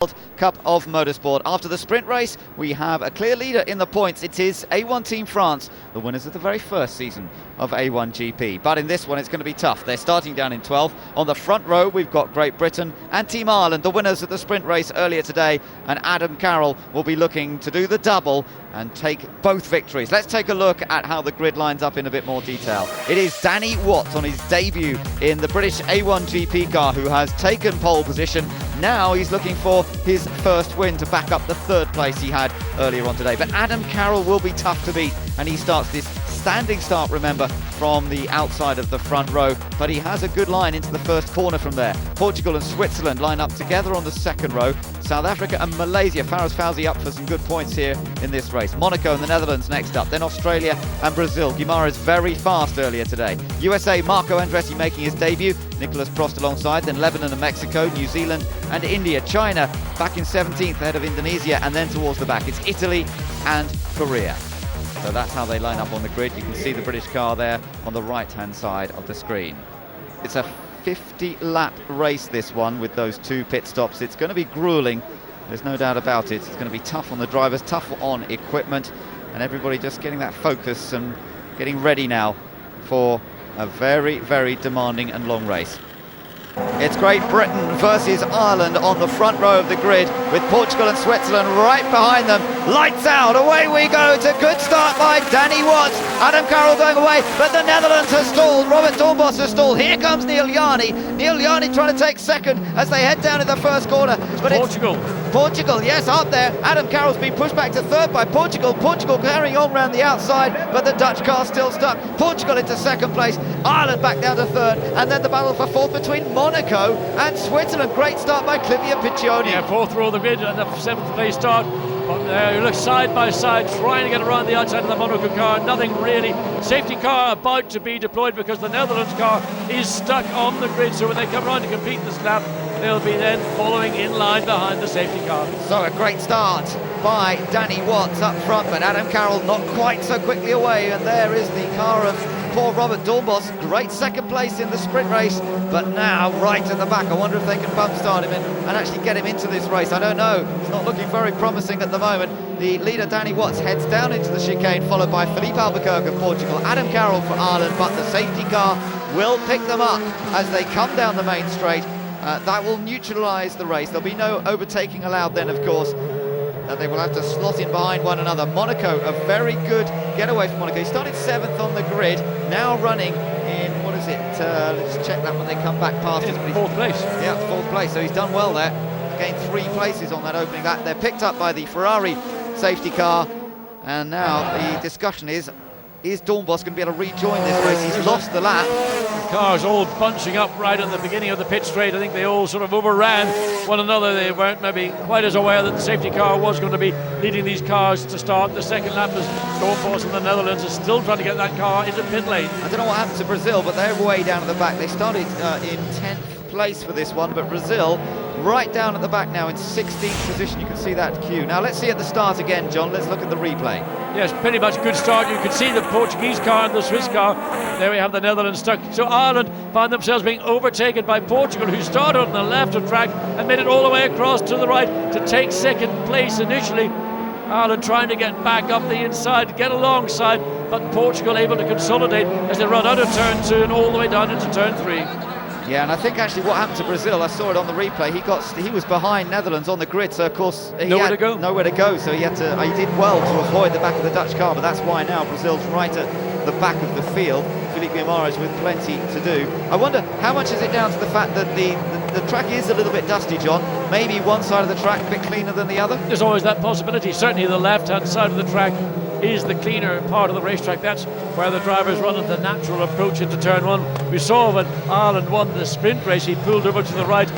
World Cup of Motorsport. After the sprint race, we have a clear leader in the points. It is A1 Team France, the winners of the very first season of A1GP. But in this one, it's going to be tough. They're starting down in 12th. On the front row, we've got Great Britain and Team Ireland, the winners of the sprint race earlier today. And Adam Carroll will be looking to do the double and take both victories. Let's take a look at how the grid lines up in a bit more detail. It is Danny Watts on his debut in the British A1GP car who has taken pole position. Now he's looking for his first win to back up the third place he had earlier on today. But Adam Carroll will be tough to beat, and he starts this standing start, remember, from the outside of the front row, but he has a good line into the first corner from there. Portugal and Switzerland line up together on the second row. South Africa and Malaysia, Faraz Fawzi up for some good points here in this race. Monaco and the Netherlands next up, then Australia and Brazil. Guimaraes very fast earlier today. USA, Marco Andretti making his debut, Nicolas Prost alongside, then Lebanon and Mexico, New Zealand and India. China back in 17th ahead of Indonesia, and then towards the back it's Italy and Korea. So that's how they line up on the grid. You can see the British car there on the right-hand side of the screen. It's a 50-lap race, this one, with those two pit stops. It's going to be grueling, there's no doubt about it. It's going to be tough on the drivers, tough on equipment, and everybody just getting that focus and getting ready now for a very, very demanding and long race. It's Great Britain versus Ireland on the front row of the grid, with Portugal and Switzerland right behind them. Lights out, away we go. It's a good start by Danny Watts. Adam Carroll going away, but the Netherlands has stalled. Robert Doornbos has stalled. Here comes Neil Jarni. Neil Jarni trying to take second as they head down in the first corner. But Portugal, yes, up there. Adam Carroll's been pushed back to third by Portugal. Portugal carrying on round the outside, but the Dutch car still stuck. Portugal into second place, Ireland back down to third, and then the battle for fourth between Monaco and Switzerland. Great start by Clivia Piccioni. Yeah, fourth row of the grid and the seventh place start. But you look side by side, trying to get around the outside of the Monaco car. Nothing really. Safety car about to be deployed because the Netherlands car is stuck on the grid. So when they come around to compete this lap, they'll be then following in line behind the safety car. So a great start by Danny Watts up front, but Adam Carroll not quite so quickly away. And there is the car of poor Robert Doornbos. Great second place in the sprint race, but now right at the back. I wonder if they can bump start him and actually get him into this race. I don't know. It's not looking very promising at the moment. The leader, Danny Watts, heads down into the chicane, followed by Filipe Albuquerque of Portugal, Adam Carroll for Ireland, but the safety car will pick them up as they come down the main straight. That will neutralise the race. There'll be no overtaking allowed then, of course. They will have to slot in behind one another. Monaco, a very good getaway from Monaco. He started 7th on the grid, now running in, what is it? Let's check that when they come back past us. Fourth place. Yeah, fourth place. So he's done well there. Gained 3 places on that opening lap. They're picked up by the Ferrari safety car. And now the discussion is Doornbos going to be able to rejoin this race? He's lost the lap. The cars all bunching up right at the beginning of the pit straight. I think they all sort of overran one another. They weren't maybe quite as aware that the safety car was going to be leading these cars to start. The second lap is Doornbos in the Netherlands is still trying to get that car into pit lane. I don't know what happened to Brazil, but they're way down at the back. They started in 10th place for this one, but Brazil right down at the back now in 16th position. You can see that queue. Now let's see at the start again, John. Let's look at the replay. Yes, pretty much good start. You can see the Portuguese car and the Swiss car. There we have the Netherlands stuck. So Ireland found themselves being overtaken by Portugal, who started on the left of track and made it all the way across to the right to take second place initially. Ireland trying to get back up the inside, get alongside, but Portugal able to consolidate as they run out of turn 2 and all the way down into turn 3. Yeah, and I think actually what happened to Brazil, I saw it on the replay, he was behind Netherlands on the grid, so of course he nowhere had nowhere to go, so he did well to avoid the back of the Dutch car, but that's why now Brazil's right at the back of the field. Filipe Guimaraes with plenty to do. I wonder how much is it down to the fact that the track is a little bit dusty, John? Maybe one side of the track a bit cleaner than the other? There's always that possibility. Certainly the left-hand side of the track is the cleaner part of the racetrack. That's where the drivers run at the natural approach into turn 1. We saw when Ireland won the sprint race, he pulled over to the right.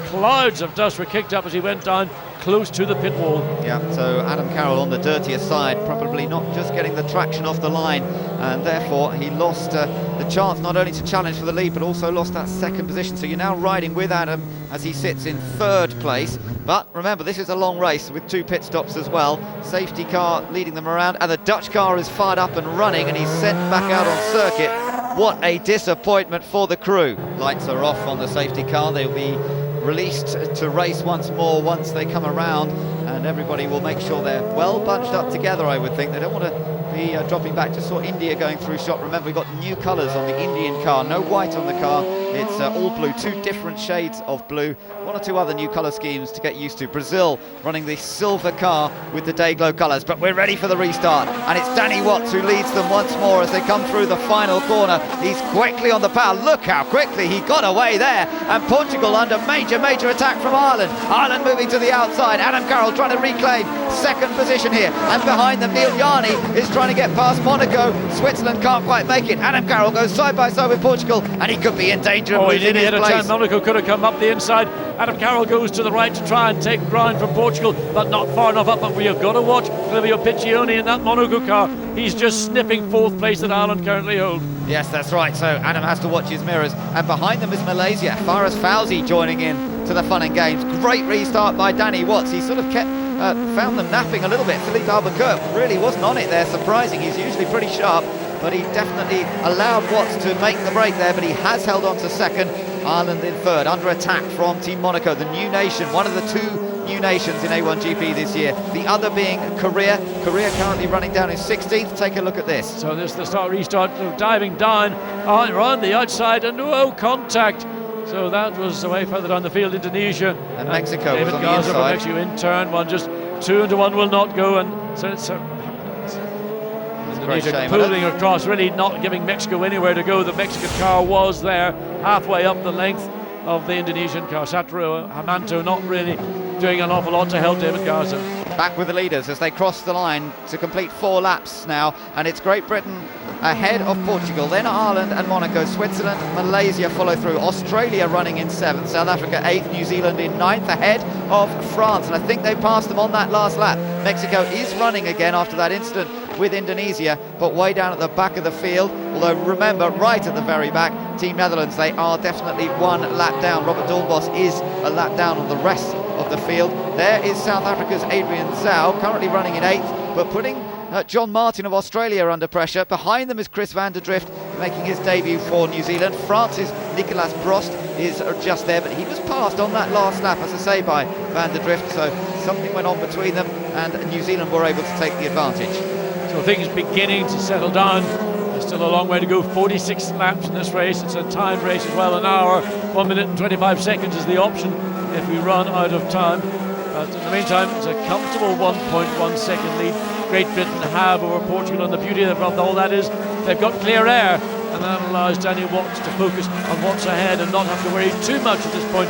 Clouds of dust were kicked up as he went down close to the pit wall. Yeah, so Adam Carroll on the dirtier side, probably not just getting the traction off the line, and therefore he lost the chance not only to challenge for the lead, but also lost that second position. So you're now riding with Adam as he sits in 3rd place. But remember, this is a long race with 2 pit stops as well. Safety car leading them around, and the Dutch car is fired up and running, and he's sent back out on circuit. What a disappointment for the crew. Lights are off on the safety car. They'll be released to race once more once they come around, and everybody will make sure they're well bunched up together, I would think. They don't want to be dropping back. Just saw India going through shot. Remember, we've got new colours on the Indian car, no white on the car, it's all blue, 2 different shades of blue, 1 or 2 other new colour schemes to get used to. Brazil running the silver car with the day glow colours, but we're ready for the restart, and it's Danny Watts who leads them once more as they come through the final corner. He's quickly on the power, look how quickly he got away there, and Portugal under major attack from Ireland. Ireland moving to the outside, Adam Carroll trying to reclaim second position here, and behind them Neil Yarni is trying to get past Monaco. Switzerland can't quite make it. Adam Carroll goes side by side with Portugal, and he could be in danger of losing his place. Monaco could have come up the inside. Adam Carroll goes to the right to try and take ground from Portugal, but not far enough up. But we have got to watch Livio Piccioni in that Monaco car. He's just sniffing 4th place that Ireland currently hold. Yes, that's right. So Adam has to watch his mirrors, and behind them is Malaysia. Faris Fauzi joining in to the fun and games. Great restart by Danny Watts. He sort of found them napping a little bit. Philippe Albuquerque really wasn't on it there, surprising. He's usually pretty sharp, but he definitely allowed Watts to make the break there, but he has held on to second. Ireland in third, under attack from Team Monaco, the new nation, one of the 2 new nations in A1GP this year, the other being Korea. Korea currently running down in 16th. Take a look at this. So this is the restart, diving down around the outside, and no contact. So that was away further down the field. Indonesia and Mexico David was on Garza the inside. Mexico in turn 1, just 2 into 1 will not go, and so it's Indonesia pulling across, really not giving Mexico anywhere to go. The Mexican car was there halfway up the length of the Indonesian car. Satrio Hamanto not really doing an awful lot to help David Garza. Back with the leaders as they cross the line to complete 4 laps now, and it's Great Britain ahead of Portugal, then Ireland and Monaco. Switzerland, Malaysia follow through, Australia running in 7th, South Africa 8th, New Zealand in 9th, ahead of France, and I think they passed them on that last lap. Mexico is running again after that incident with Indonesia, but way down at the back of the field, although remember, right at the very back, Team Netherlands, they are definitely 1 lap down. Robert Doornbos is a lap down on the rest of the field. There is South Africa's Adrian Zhao, currently running in 8th, but putting John Martin of Australia under pressure. Behind them is Chris van der Drift making his debut for New Zealand. France's Nicolas Prost is just there, but he was passed on that last lap, as I say, by van der Drift, so something went on between them and New Zealand were able to take the advantage. So things beginning to settle down. There's still a long way to go. 46 laps in this race. It's a timed race as well. An hour, 1 minute and 25 seconds is the option if we run out of time. But in the meantime, it's a comfortable 1.1 second lead Great Britain have over Portugal, and the beauty of all that is they've got clear air, and that allows Danny Watts to focus on what's ahead and not have to worry too much at this point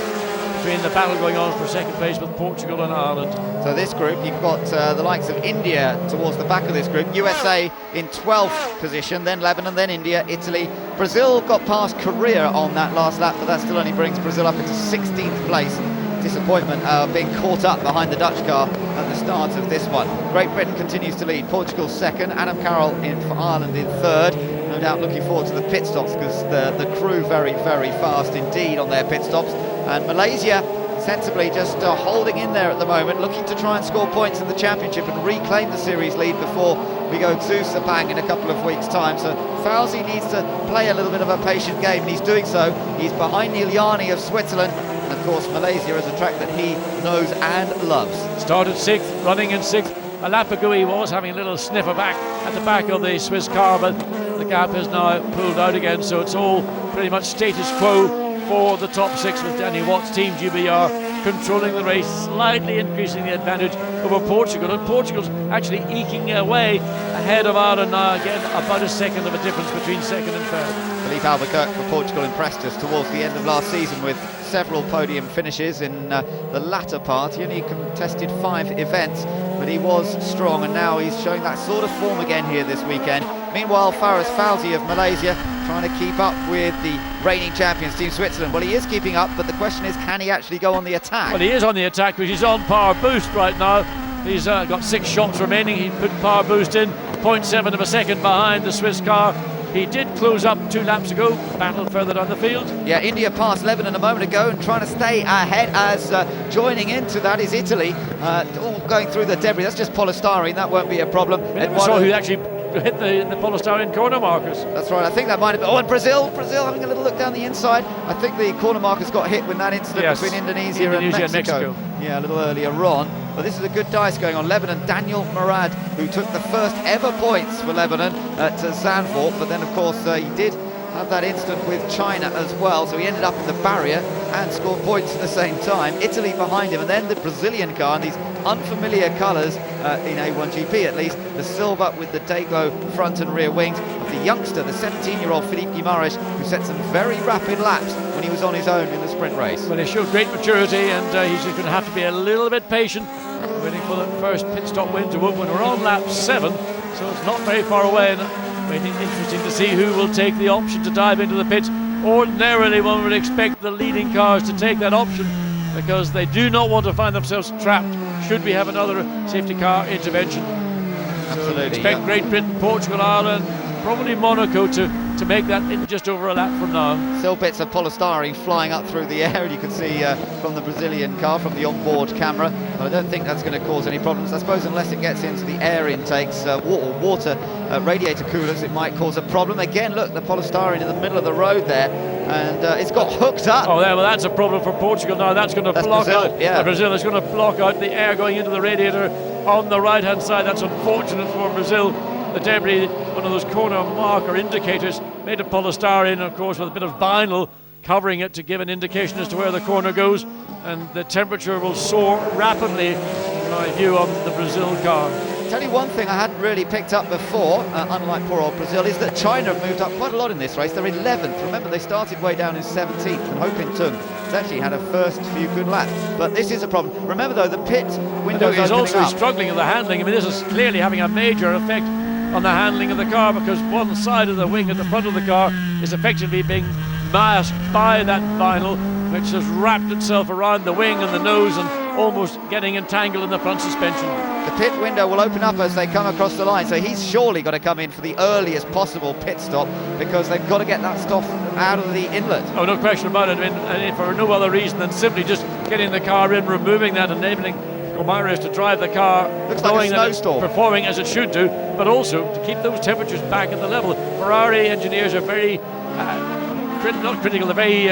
between the battle going on for second place with Portugal and Ireland. So this group, you've got the likes of India towards the back of this group, USA in 12th position, then Lebanon, then India, Italy. Brazil got past Korea on that last lap, but that still only brings Brazil up into 16th place. Disappointment being caught up behind the Dutch car at the start of this one. Great Britain continues to lead, Portugal second, Adam Carroll in for Ireland in third. No doubt looking forward to the pit stops because the crew very fast indeed on their pit stops. And Malaysia sensibly just holding in there at the moment, looking to try and score points in the championship and reclaim the series lead before we go to Sepang in a couple of weeks' time. So Fauzi needs to play a little bit of a patient game, and he's doing so. He's behind Neil Yarni of Switzerland, and of course Malaysia is a track that he knows and loves. Started 6th, running in 6th. A lap ago he was having a little sniffer back at the back of the Swiss car, but the gap has now pulled out again, so it's all pretty much status quo for the top 6 with Danny Watts, Team GBR, controlling the race, slightly increasing the advantage over Portugal, and Portugal's actually eking away ahead of Ireland now, again about a second of a difference between second and third. Philippe Albuquerque for Portugal impressed us towards the end of last season with several podium finishes in the latter part. He only contested 5 events, but he was strong, and now he's showing that sort of form again here this weekend. Meanwhile, Faris Fauzi of Malaysia trying to keep up with the reigning champions, Team Switzerland. Well, he is keeping up, but the question is, can he actually go on the attack? Well, he is on the attack, because he's on power boost right now. He's got 6 shots remaining. He put power boost in, 0.7 of a second behind the Swiss car. He did close up 2 laps ago, battled further down the field. Yeah, India passed Lebanon a moment ago and trying to stay ahead as joining into that is Italy. All going through the debris. That's just polystyrene, that won't be a problem. We saw who actually hit the polystyrene corner markers. That's right, I think that might have been. Oh, and Brazil having a little look down the inside. I think the corner markers got hit with that incident between Indonesia and Mexico. Yeah, a little earlier on. But this is a good dice going on. Lebanon, Daniel Murad, who took the first ever points for Lebanon at Zandvoort, but then of course he did have that incident with China as well, so he ended up in the barrier and scored points at the same time. Italy behind him, and then the Brazilian car in these unfamiliar colours in A1GP at least, the silver with the day-glow front and rear wings of the youngster, the 17-year-old Felipe Guimarães, who set some very rapid laps when he was on his own in the sprint race. Well, he showed great maturity, and he's just going to have to be a little bit patient, waiting for the first pit stop win to open. We're on lap 7, so it's not very far away, and interesting to see who will take the option to dive into the pits. Ordinarily, one would expect the leading cars to take that option because they do not want to find themselves trapped should we have another safety car intervention. Absolutely. Expect Great Britain, Portugal, Ireland, probably Monaco to make that in just over a lap from now. Still bits of polystyrene flying up through the air, and you can see from the Brazilian car, from the onboard camera, but I don't think that's going to cause any problems. I suppose unless it gets into the air intakes, water radiator coolers, it might cause a problem. Again, look, the polystyrene in the middle of the road there, and it's got hooked up. Oh, well, that's a problem for Portugal now. That's going to block Brazil, out. yeah. Brazil is going to block out the air going into the radiator on the right-hand side. That's unfortunate for Brazil. The debris, one of those corner marker indicators, made of polystyrene, of course, with a bit of vinyl covering it to give an indication as to where the corner goes, and the temperature will soar rapidly, in my view, on the Brazil car. Tell you one thing I hadn't really picked up before, unlike poor old Brazil, is that China have moved up quite a lot in this race. They're 11th. Remember, they started way down in 17th, and Ho Pin Tung has actually had a first few good laps. But this is a problem. Remember, though, the pit window is also up. struggling with the handling. I mean, this is clearly having a major effect on the handling of the car, because one side of the wing at the front of the car is effectively being masked by that vinyl, which has wrapped itself around the wing and the nose and almost getting entangled in the front suspension. The pit window will open up as they come across the line, so he's surely got to come in for the earliest possible pit stop, because they've got to get that stuff out of the inlet. Oh, no question about it. I mean, for no other reason than simply just getting the car in, removing that, enabling Guimarães to drive the car, looks like a snowstorm, performing as it should do, but also to keep those temperatures back at the level. Ferrari engineers are very not critical, they're very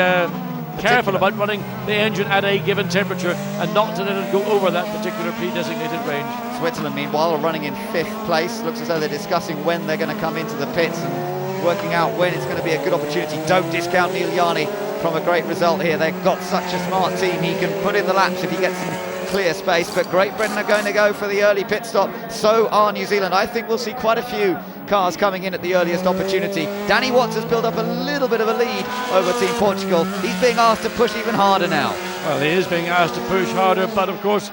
careful about running the engine at a given temperature and not to let it go over that particular pre-designated range. Switzerland, meanwhile, are running in 5th place. Looks as though they're discussing when they're going to come into the pits and working out when it's going to be a good opportunity. Don't discount Neil Yarni from a great result here. They've got such a smart team. He can put in the laps if he gets some clear space, but Great Britain are going to go for the early pit stop. So are New Zealand. I think we'll see quite a few cars coming in at the earliest opportunity. Danny Watts has built up a little bit of a lead over Team Portugal. He's being asked to push even harder now. Well, he is being asked to push harder, but of course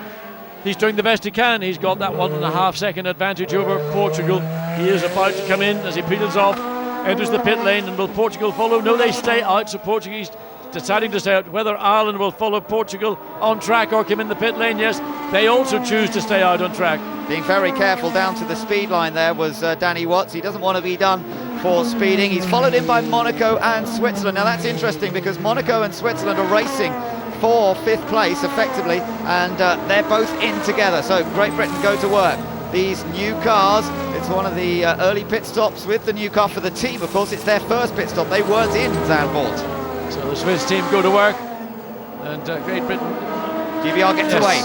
he's doing the best he can. He's got that 1.5 second advantage over Portugal. He is about to come in as he pedals off, enters the pit lane, and will Portugal follow? No, they stay out, so Portuguese deciding to stay out. Whether Ireland will follow Portugal on track or come in the pit lane, yes, they also choose to stay out on track. Being very careful down to the speed line there was Danny Watts. He doesn't want to be done for speeding. He's followed in by Monaco and Switzerland. Now that's interesting because Monaco and Switzerland are racing for 5th place effectively, and they're both in together. So Great Britain go to work. These new cars, it's one of the early pit stops with the new car for the team. Of course, it's their first pit stop. They weren't in Zandvoort. So the Swiss team go to work, and Great Britain GBR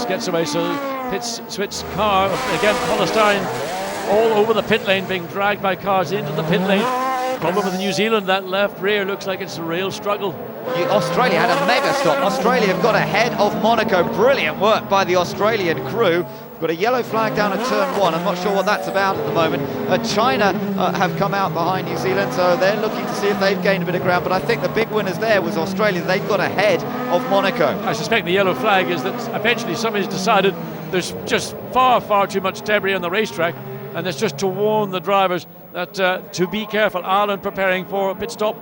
gets away. So Swiss car, again, polystyrene all over the pit lane, being dragged by cars into the pit lane. Problem with New Zealand, that left rear looks like it's a real struggle. Australia had a mega stop. Australia have got ahead of Monaco. Brilliant work by the Australian crew. Got a yellow flag down at turn 1. I'm not sure what that's about at the moment. China have come out behind New Zealand, so they're looking to see if they've gained a bit of ground. But I think the big winners there was Australia. They've got ahead of Monaco. I suspect the yellow flag is that eventually somebody's decided there's just far too much debris on the racetrack, and it's just to warn the drivers that to be careful. Ireland preparing for a pit stop.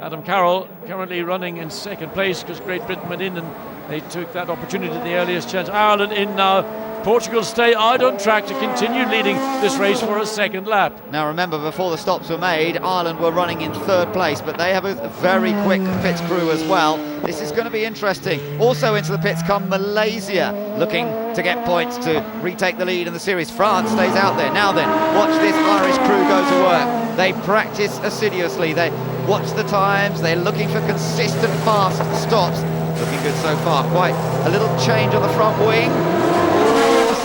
Adam Carroll currently running in 2nd place because Great Britain went in and they took that opportunity at the earliest chance. Ireland in now. Portugal stay out on track to continue leading this race for a second lap. Now remember, before the stops were made, Ireland were running in third place, but they have a very quick pits crew as well. This is going to be interesting. Also into the pits come Malaysia, looking to get points to retake the lead in the series. France stays out there. Now then, watch this Irish crew go to work. They practice assiduously. They watch the times. They're looking for consistent, fast stops. Looking good so far. Quite a little change on the front wing.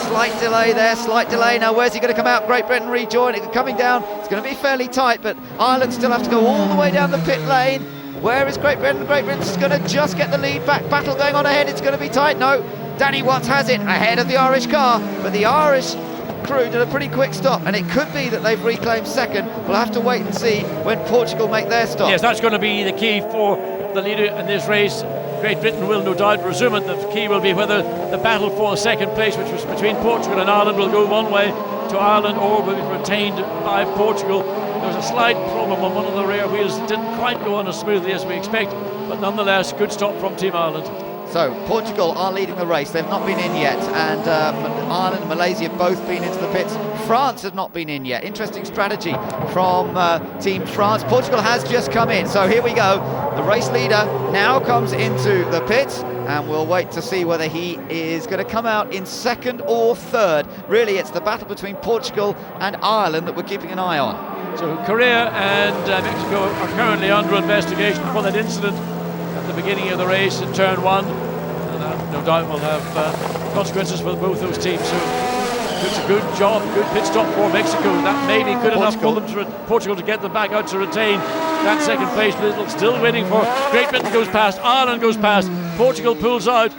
Slight delay there, slight delay. Now where's he going to come out? Great Britain rejoin it, coming down. It's going to be fairly tight, but Ireland still have to go all the way down the pit lane. Where is Great Britain? Great Britain's going to just get the lead back. Battle going on ahead. It's going to be tight. No, Danny Watts has it ahead of the Irish car, but the Irish crew did a pretty quick stop, and it could be that they've reclaimed second. We'll have to wait and see when Portugal make their stop. Yes, that's going to be the key for the leader in this race. Great Britain will no doubt resume it. The key will be whether the battle for second place, which was between Portugal and Ireland, will go one way to Ireland or will be retained by Portugal. There was a slight problem on one of the rear wheels that didn't quite go on as smoothly as we expect, but nonetheless, good stop from Team Ireland. So Portugal are leading the race. They've not been in yet, and Ireland and Malaysia have both been into the pits. France have not been in yet. Interesting strategy from Team France. Portugal has just come in, so here we go. The race leader now comes into the pits, and we'll wait to see whether he is going to come out in second or third. Really, it's the battle between Portugal and Ireland that we're keeping an eye on. So Korea and Mexico are currently under investigation for that incident at the beginning of the race in turn one, and that no doubt will have consequences for both those teams. So it's a good job, good pit stop for Mexico. That may be good enough for them Portugal to get them back out to retain that second place. But still waiting for Great Britain goes past, Ireland goes past, Portugal pulls out.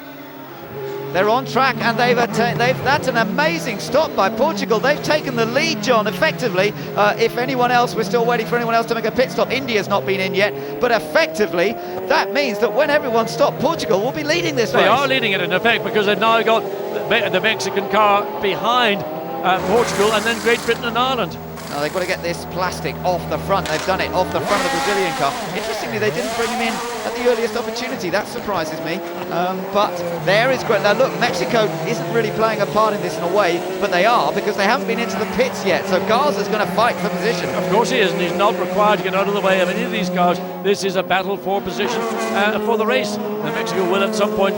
They're on track, and that's an amazing stop by Portugal. They've taken the lead, John, effectively. If anyone else, we're still waiting for anyone else to make a pit stop. India's not been in yet, but effectively that means that when everyone stopped, Portugal will be leading this race. They are leading it in effect, because they've now got the Mexican car behind Portugal, and then Great Britain and Ireland. Now they've got to get this plastic off the front. They've done it off the front of the Brazilian car. Interestingly, they didn't bring him in at the earliest opportunity. That surprises me. But there is great. Now look, Mexico isn't really playing a part in this in a way, but they are, because they haven't been into the pits yet. So Garza's going to fight for position. Of course he is, and he's not required to get out of the way of any of these cars. This is a battle for position for the race. And Mexico will at some point.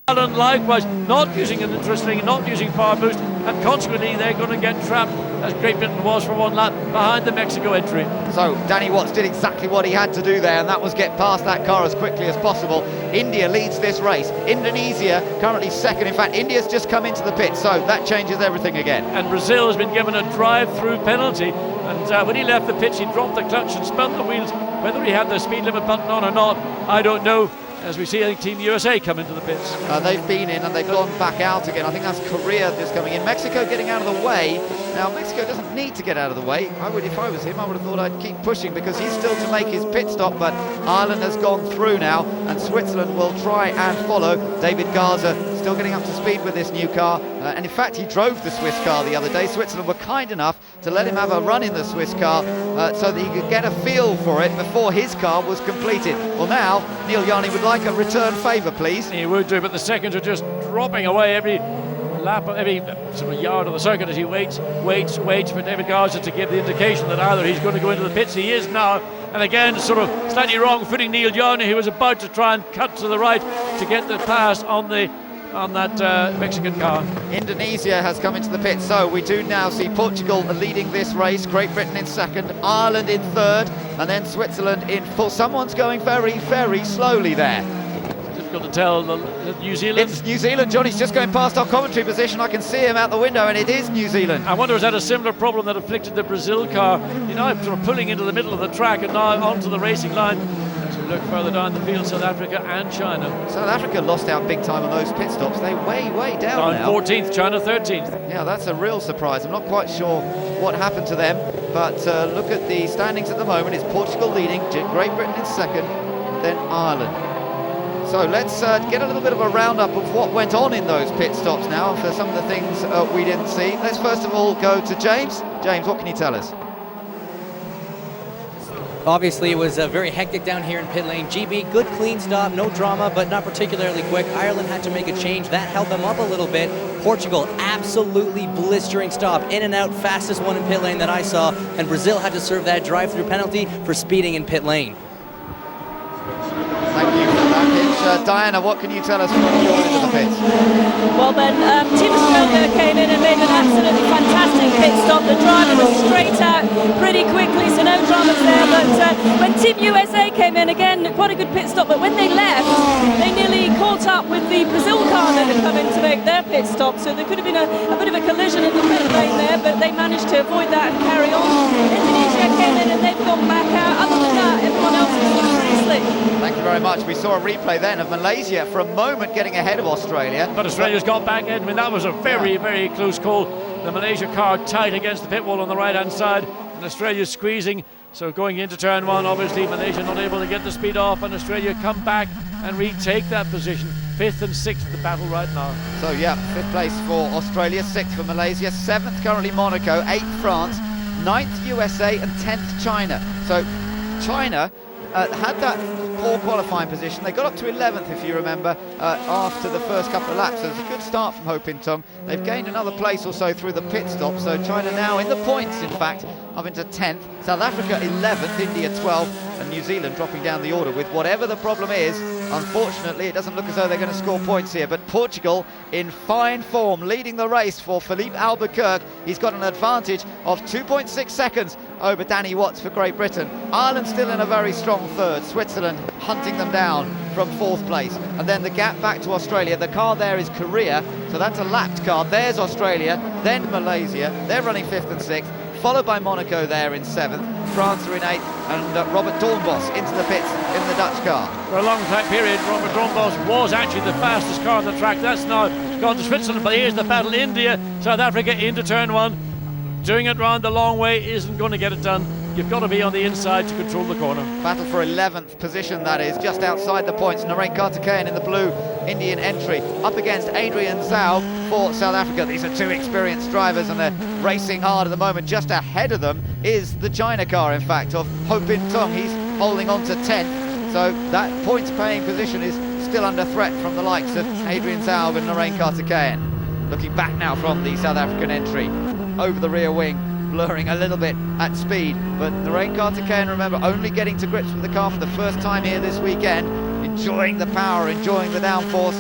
Ireland likewise not using power boost, and consequently they're going to get trapped, as Great Britain was for one lap behind the Mexico entry. So Danny Watts did exactly what he had to do there, and that was get past that car as quickly as possible. India leads this race. Indonesia currently second. In fact, India's just come into the pit, so that changes everything again. And Brazil has been given a drive-through penalty, and when he left the pitch he dropped the clutch and spun the wheels. Whether he had the speed limit button on or not, I don't know. As we see, I think Team USA come into the pits. They've been in and they've gone back out again. I think that's Korea that's coming in. Mexico getting out of the way. Now, Mexico doesn't need to get out of the way. If I was him, I would have thought I'd keep pushing, because he's still to make his pit stop, but Ireland has gone through now, and Switzerland will try and follow. David Garza still getting up to speed with this new car, and in fact he drove the Swiss car the other day. Switzerland were kind enough to let him have a run in the Swiss car so that he could get a feel for it before his car was completed. Well, now Neil Yarney would like a return favour, please. He would do, but the seconds are just dropping away every lap, every sort of yard of the circuit, as he waits for David Garza to give the indication that either he's going to go into the pits. He is now, and again sort of slightly wrong footing Neil Yarney, who was about to try and cut to the right to get the pass on that Mexican car. Indonesia has come into the pit, so we do now see Portugal leading this race, Great Britain in second, Ireland in third, and then Switzerland in fourth. Someone's going very, very slowly there. Difficult to tell. New Zealand. It's New Zealand, John. He's just going past our commentary position. I can see him out the window, and it is New Zealand. I wonder, is that a similar problem that afflicted the Brazil car? You know, sort of pulling into the middle of the track and now onto the racing line. As we look further down the field, South Africa and China. South Africa lost out big time on those pit stops. They're way down now. 14th, China 13th. Yeah, that's a real surprise. I'm not quite sure what happened to them, but look at the standings at the moment. It's Portugal leading, Great Britain in second, then Ireland. So let's get a little bit of a roundup of what went on in those pit stops now for some of the things we didn't see. Let's first of all go to James. James, what can you tell us? Obviously, it was very hectic down here in pit lane. GB, good clean stop, no drama, but not particularly quick. Ireland had to make a change. That held them up a little bit. Portugal, absolutely blistering stop. In and out, fastest one in pit lane that I saw. And Brazil had to serve that drive-through penalty for speeding in pit lane. Thank you for that pitch. Diana, what can you tell us from your end of the pits? Well, Ben, Team Australia came in and made an absolutely fantastic pit stop. The driver was straight out pretty quickly, so no dramas there. But when Team USA came in, again, quite a good pit stop. But when they left, they nearly caught up with the Brazil car that had come in to make their pit stop. So there could have been a bit of a collision in the pit lane there, but they managed to avoid that and carry on. Indonesia came in and they've gone back out. Other than that, everyone else is going nicely. Thank you very much. We saw a replay then of Malaysia for a moment getting ahead of Australia. But Australia's got back in. I mean, that was a very, very close call. The Malaysia car tight against the pit wall on the right-hand side, and Australia squeezing. So going into turn one, obviously Malaysia not able to get the speed off, and Australia come back and retake that position. 5th and 6th the battle right now. So yeah, 5th place for Australia, 6th for Malaysia, 7th currently Monaco, 8th France, 9th USA and 10th China. So China had that poor qualifying position. They got up to 11th, if you remember, after the first couple of laps. So it's a good start from Ho Pin Tong. They've gained another place or so through the pit stop. So China now in the points, in fact, up into 10th. South Africa 11th, India 12th, and New Zealand dropping down the order with whatever the problem is. Unfortunately, it doesn't look as though they're going to score points here, but Portugal in fine form, leading the race for Philippe Albuquerque. He's got an advantage of 2.6 seconds over Danny Watts for Great Britain. Ireland still in a very strong third, Switzerland hunting them down from 4th place. And then the gap back to Australia. The car there is Korea, so that's a lapped car. There's Australia, then Malaysia. They're running 5th and 6th, followed by Monaco there in 7th. France are in 8th, and Robert Doornbos into the pits in the Dutch car. For a long time period, Robert Doornbos was actually the fastest car on the track. That's now gone to Switzerland, but here's the battle. India, South Africa into turn one. Doing it round the long way isn't going to get it done. You've got to be on the inside to control the corner. Battle for 11th position, that is, just outside the points. Narain Karthikeyan in the blue Indian entry, up against Adrian Zhao for South Africa. These are two experienced drivers and they're racing hard at the moment. Just ahead of them is the China car, in fact, of Ho Pin Tong. He's holding on to 10th, so that points-paying position is still under threat from the likes of Adrian Zhao and Narain Karthikeyan. Looking back now from the South African entry, over the rear wing, blurring a little bit at speed, but Narain Karthikeyan, remember, only getting to grips with the car for the first time here this weekend, enjoying the power, enjoying the downforce,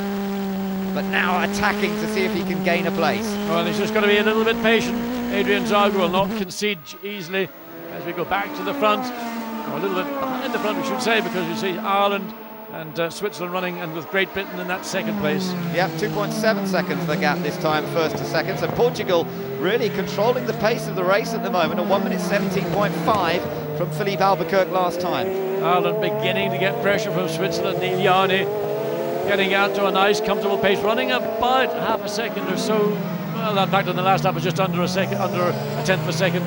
but now attacking to see if he can gain a place. Well, he's just got to be a little bit patient. Adrian Zhao will not concede easily as we go back to the front, or a little bit behind the front we should say, because you see Ireland and Switzerland running, and with Great Britain in that 2nd place. Yeah, 2.7 seconds the gap this time, 1st to 2nd. So Portugal really controlling the pace of the race at the moment, a 1 minute 17.5 from Philippe Albuquerque last time. Ireland beginning to get pressure from Switzerland. Neil Yarni getting out to a nice comfortable pace, running about half a second or so. Well, in fact, in the last lap was just under a 10th of a second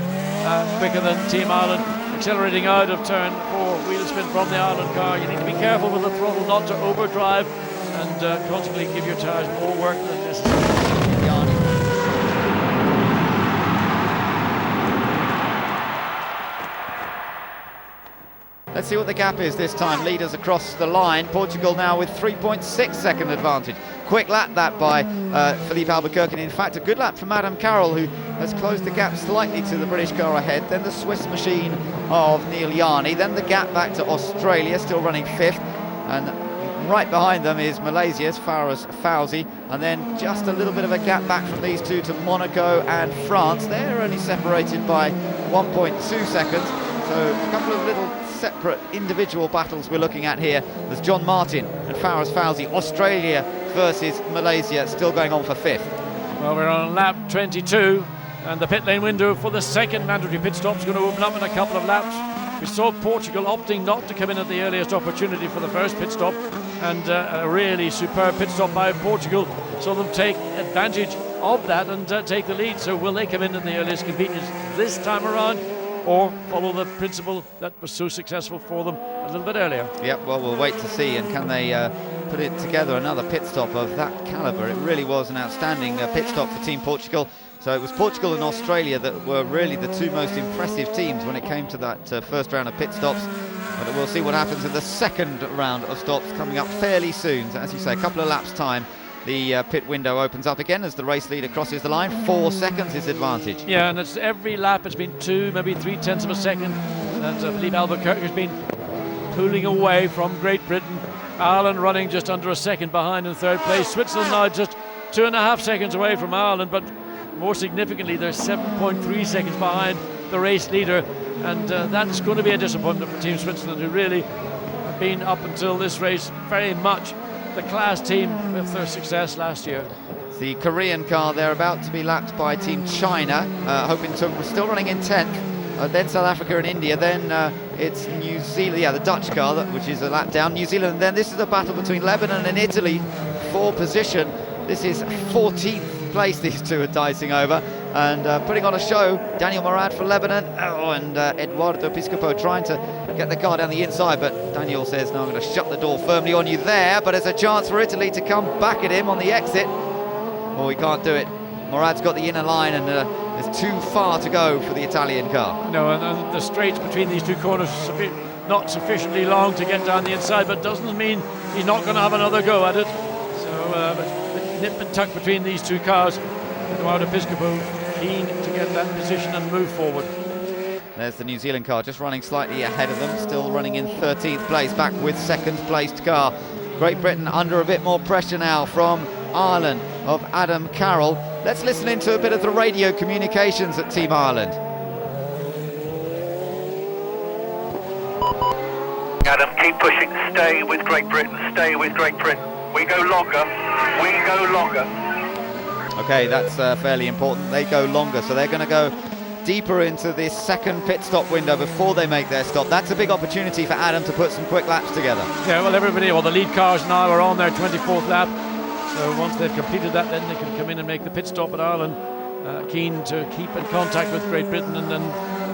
quicker than Team Ireland. Accelerating out of turn 4, wheel spin from the Ireland car. You need to be careful with the throttle not to overdrive and consequently give your tyres more work than necessary. Let's see what the gap is this time. Leaders across the line. Portugal now with 3.6 second advantage. Quick lap that by Philippe Albuquerque, and in fact a good lap from Adam Carroll, who has closed the gap slightly to the British car ahead. Then the Swiss machine of Neil Yarni. Then the gap back to Australia, still running 5th. And right behind them is Malaysia's Faraz Fauzi. And then just a little bit of a gap back from these two to Monaco and France. They're only separated by 1.2 seconds. So a couple of little separate individual battles we're looking at here. There's John Martin and Faraz Fauzi. Australia versus Malaysia still going on for 5th. Well, we're on lap 22, and the pit lane window for the 2nd mandatory pit stop is going to open up in a couple of laps. We saw Portugal opting not to come in at the earliest opportunity for the first pit stop, and a really superb pit stop by Portugal saw them take advantage of that and take the lead. So will they come in at the earliest convenience this time around, or follow the principle that was so successful for them a little bit earlier? Yep, well, we'll wait to see, and can they put it together, another pit stop of that calibre. It really was an outstanding pit stop for Team Portugal. So it was Portugal and Australia that were really the two most impressive teams when it came to that first round of pit stops. But we'll see what happens in the second round of stops coming up fairly soon. So as you say, a couple of laps time, the pit window opens up again as the race leader crosses the line. 4 seconds is advantage. Yeah, and it's every lap it's been 2, maybe 3/10 of a second. And Philippe Albuquerque has been pulling away from Great Britain. Ireland running just under a second behind in third place. Switzerland now just 2.5 seconds away from Ireland, but more significantly, they're 7.3 seconds behind the race leader. And that's going to be a disappointment for Team Switzerland, who really have been, up until this race, very much the class team with their success last year. The Korean car, they're about to be lapped by Team China, hoping to, we're still running in 10th, then South Africa and India, then it's New Zealand, the Dutch car, which is a lap down, New Zealand, and then this is a battle between Lebanon and Italy for position. This is 14th place these two are dicing over, and putting on a show, Daniel Morad for Lebanon, and Eduardo Piscopo trying to get the car down the inside, but Daniel says, no, I'm going to shut the door firmly on you there, but there's a chance for Italy to come back at him on the exit. Well, he can't do it. Morad's got the inner line, and there's too far to go for the Italian car. No, and the straights between these two corners not sufficiently long to get down the inside, but doesn't mean he's not going to have another go at it. So nip and tuck between these two cars. Eduardo Piscopo keen to get that position and move forward. There's the New Zealand car just running slightly ahead of them, still running in 13th place, back with second placed car. Great Britain under a bit more pressure now from Ireland of Adam Carroll. Let's listen into a bit of the radio communications at Team Ireland. Adam, keep pushing, stay with Great Britain, stay with Great Britain. We go longer, we go longer. Okay, that's fairly important. They go longer, so they're going to go deeper into this second pit stop window before they make their stop. That's a big opportunity for Adam to put some quick laps together. Yeah, well, the lead cars now are on their 24th lap. So once they've completed that, then they can come in and make the pit stop. At Ireland, keen to keep in contact with Great Britain, and then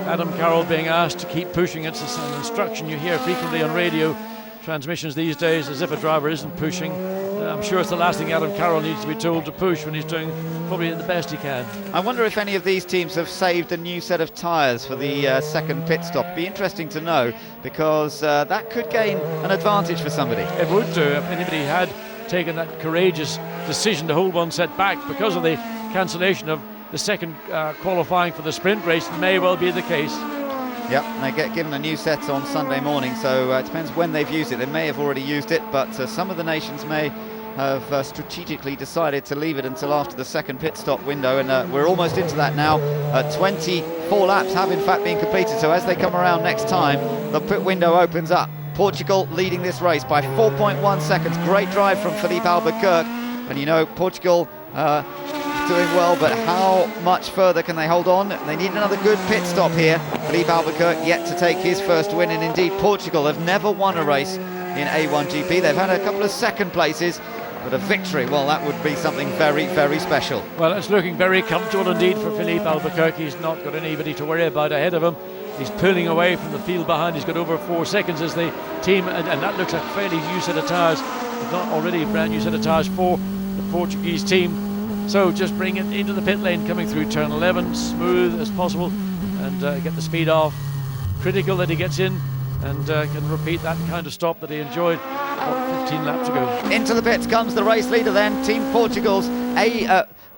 Adam Carroll being asked to keep pushing. It's an instruction you hear frequently on radio transmissions these days, as if a driver isn't pushing. I'm sure it's the last thing Adam Carroll needs to be told to push when he's doing probably the best he can. I wonder if any of these teams have saved a new set of tyres for the second pit stop. Be interesting to know, because that could gain an advantage for somebody. It would do if anybody had taken that courageous decision to hold one set back because of the cancellation of the second qualifying for the sprint race. It may well be the case. Yep, they get given a new set on Sunday morning, so it depends when they've used it. They may have already used it, but some of the nations may have strategically decided to leave it until after the second pit stop window, and we're almost into that now. 24 laps have in fact been completed, so as they come around next time, the pit window opens up. Portugal leading this race by 4.1 seconds. Great drive from Philippe Albuquerque, and you know, Portugal doing well, but how much further can they hold on? They need another good pit stop here. Philippe Albuquerque yet to take his first win, and indeed Portugal have never won a race in A1GP. They've had a couple of second places, but a victory, well, that would be something very, very special. Well, it's looking very comfortable indeed for Philippe Albuquerque. He's not got anybody to worry about ahead of him. He's pulling away from the field behind. He's got over 4 seconds as the team, and that looks a fairly new set of tyres, if not already a brand new set of tyres for the Portuguese team. So just bring it into the pit lane coming through turn 11, smooth as possible, and get the speed off. Critical that he gets in and can repeat that kind of stop that he enjoyed 15 laps ago. Into the pits comes the race leader then, Team Portugal's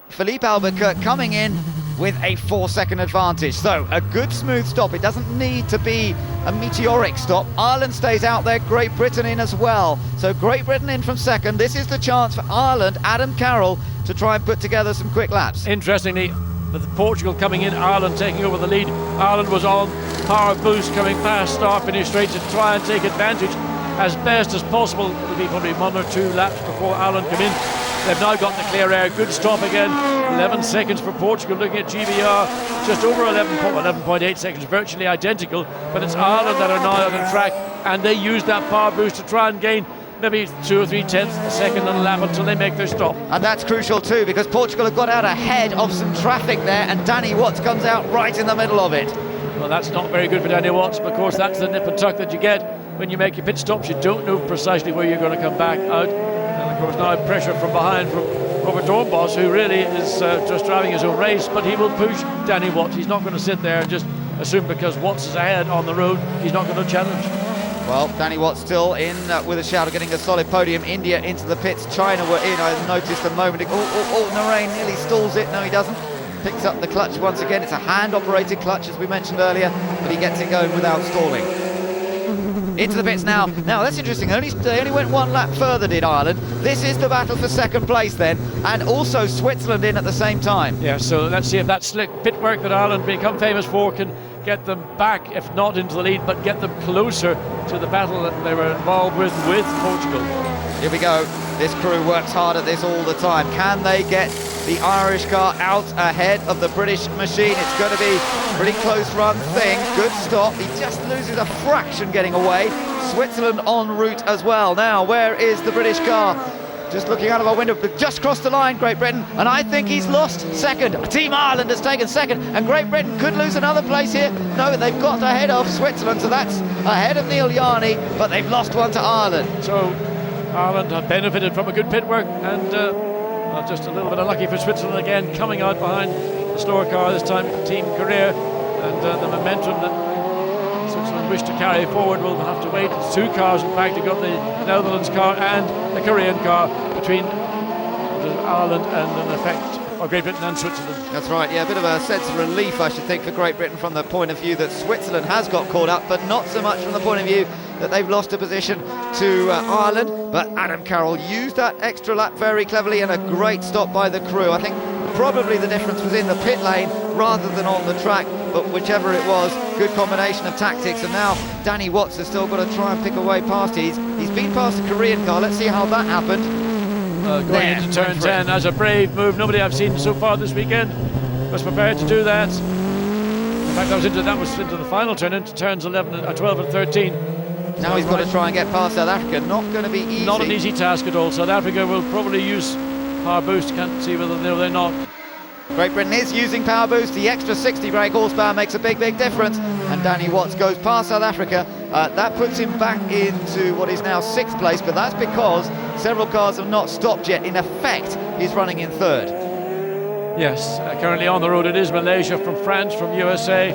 Philippe Albuquerque coming in with a 4-second advantage. So a good smooth stop. It doesn't need to be a meteoric stop. Ireland stays out there, Great Britain in as well. So Great Britain in from second. This is the chance for Ireland, Adam Carroll, to try and put together some quick laps. Interestingly, with Portugal coming in, Ireland taking over the lead. Ireland was on power boost coming past start finish straight to try and take advantage as best as possible. It'll be probably 1 or 2 laps before Ireland come in. They've now got the clear air. Good stop again. 11 seconds for Portugal. Looking at GBR, just over 11.8 seconds, virtually identical. But it's Ireland that are now on the track, and they use that power boost to try and gain maybe 2 or 3 tenths a second on a lap until they make their stop. And that's crucial too, because Portugal have got out ahead of some traffic there, and Danny Watts comes out right in the middle of it. Well, that's not very good for Danny Watts, but of course that's the nip and tuck that you get when you make your pit stops. You don't know precisely where you're going to come back out. And of course now pressure from behind from over Dornbos, who really is just driving his own race, but he will push Danny Watts. He's not going to sit there and just assume because Watts is ahead on the road, he's not going to challenge. Well, Danny Watts still in with a shout of getting a solid podium. India into the pits, China were in, I noticed a moment ago. Narain nearly stalls it, no he doesn't. Picks up the clutch once again, it's a hand-operated clutch as we mentioned earlier, but he gets it going without stalling. Into the pits now. Now that's interesting, they only went one lap further, did Ireland. This is the battle for second place then, and also Switzerland in at the same time. Yeah, so let's see if that slick pit work that Ireland become famous for can get them back, if not into the lead, but get them closer to the battle that they were involved with Portugal. Here we go. This crew works hard at this all the time. Can they get the Irish car out ahead of the British machine? It's going to be a pretty close run thing. Good stop. He just loses a fraction getting away. Switzerland en route as well. Now, where is the British car? Just looking out of our window, but just crossed the line, Great Britain, and I think he's lost second. Team Ireland has taken second, and Great Britain could lose another place here. No, they've got ahead of Switzerland, so that's ahead of Neil Yarney, but they've lost one to Ireland. So Ireland have benefited from a good pit work, and just a little bit unlucky for Switzerland again, coming out behind the slower car this time, Team Korea, and the momentum that Switzerland wish to carry forward will have to wait. It's two cars, in fact. You've got the Netherlands car and the Korean car between Ireland and, in effect, Great Britain and Switzerland. That's right, yeah, a bit of a sense of relief, I should think, for Great Britain from the point of view that Switzerland has got caught up, but not so much from the point of view that they've lost a position to Ireland. But Adam Carroll used that extra lap very cleverly, and a great stop by the crew. I think probably the difference was in the pit lane rather than on the track, but whichever it was, good combination of tactics. And now Danny Watts has still got to try and pick away past. He's been past the Korean car. Let's see how that happened. Going into turn 10 as a brave move. Nobody I've seen so far this weekend was prepared to do that. In fact, that was into the final turn, into turns 12 and 13. Now he's got to try and get past South Africa. Not going to be easy. Not an easy task at all. South Africa will probably use power boost. Can't see whether they're not. Great Britain is using power boost. The extra 60 brake horsepower makes a big difference. And Danny Watts goes past South Africa. That puts him back into what is now 6th place, but that's because several cars have not stopped yet. In effect, he's running in 3rd. Yes, currently on the road it is Malaysia, from France, from USA.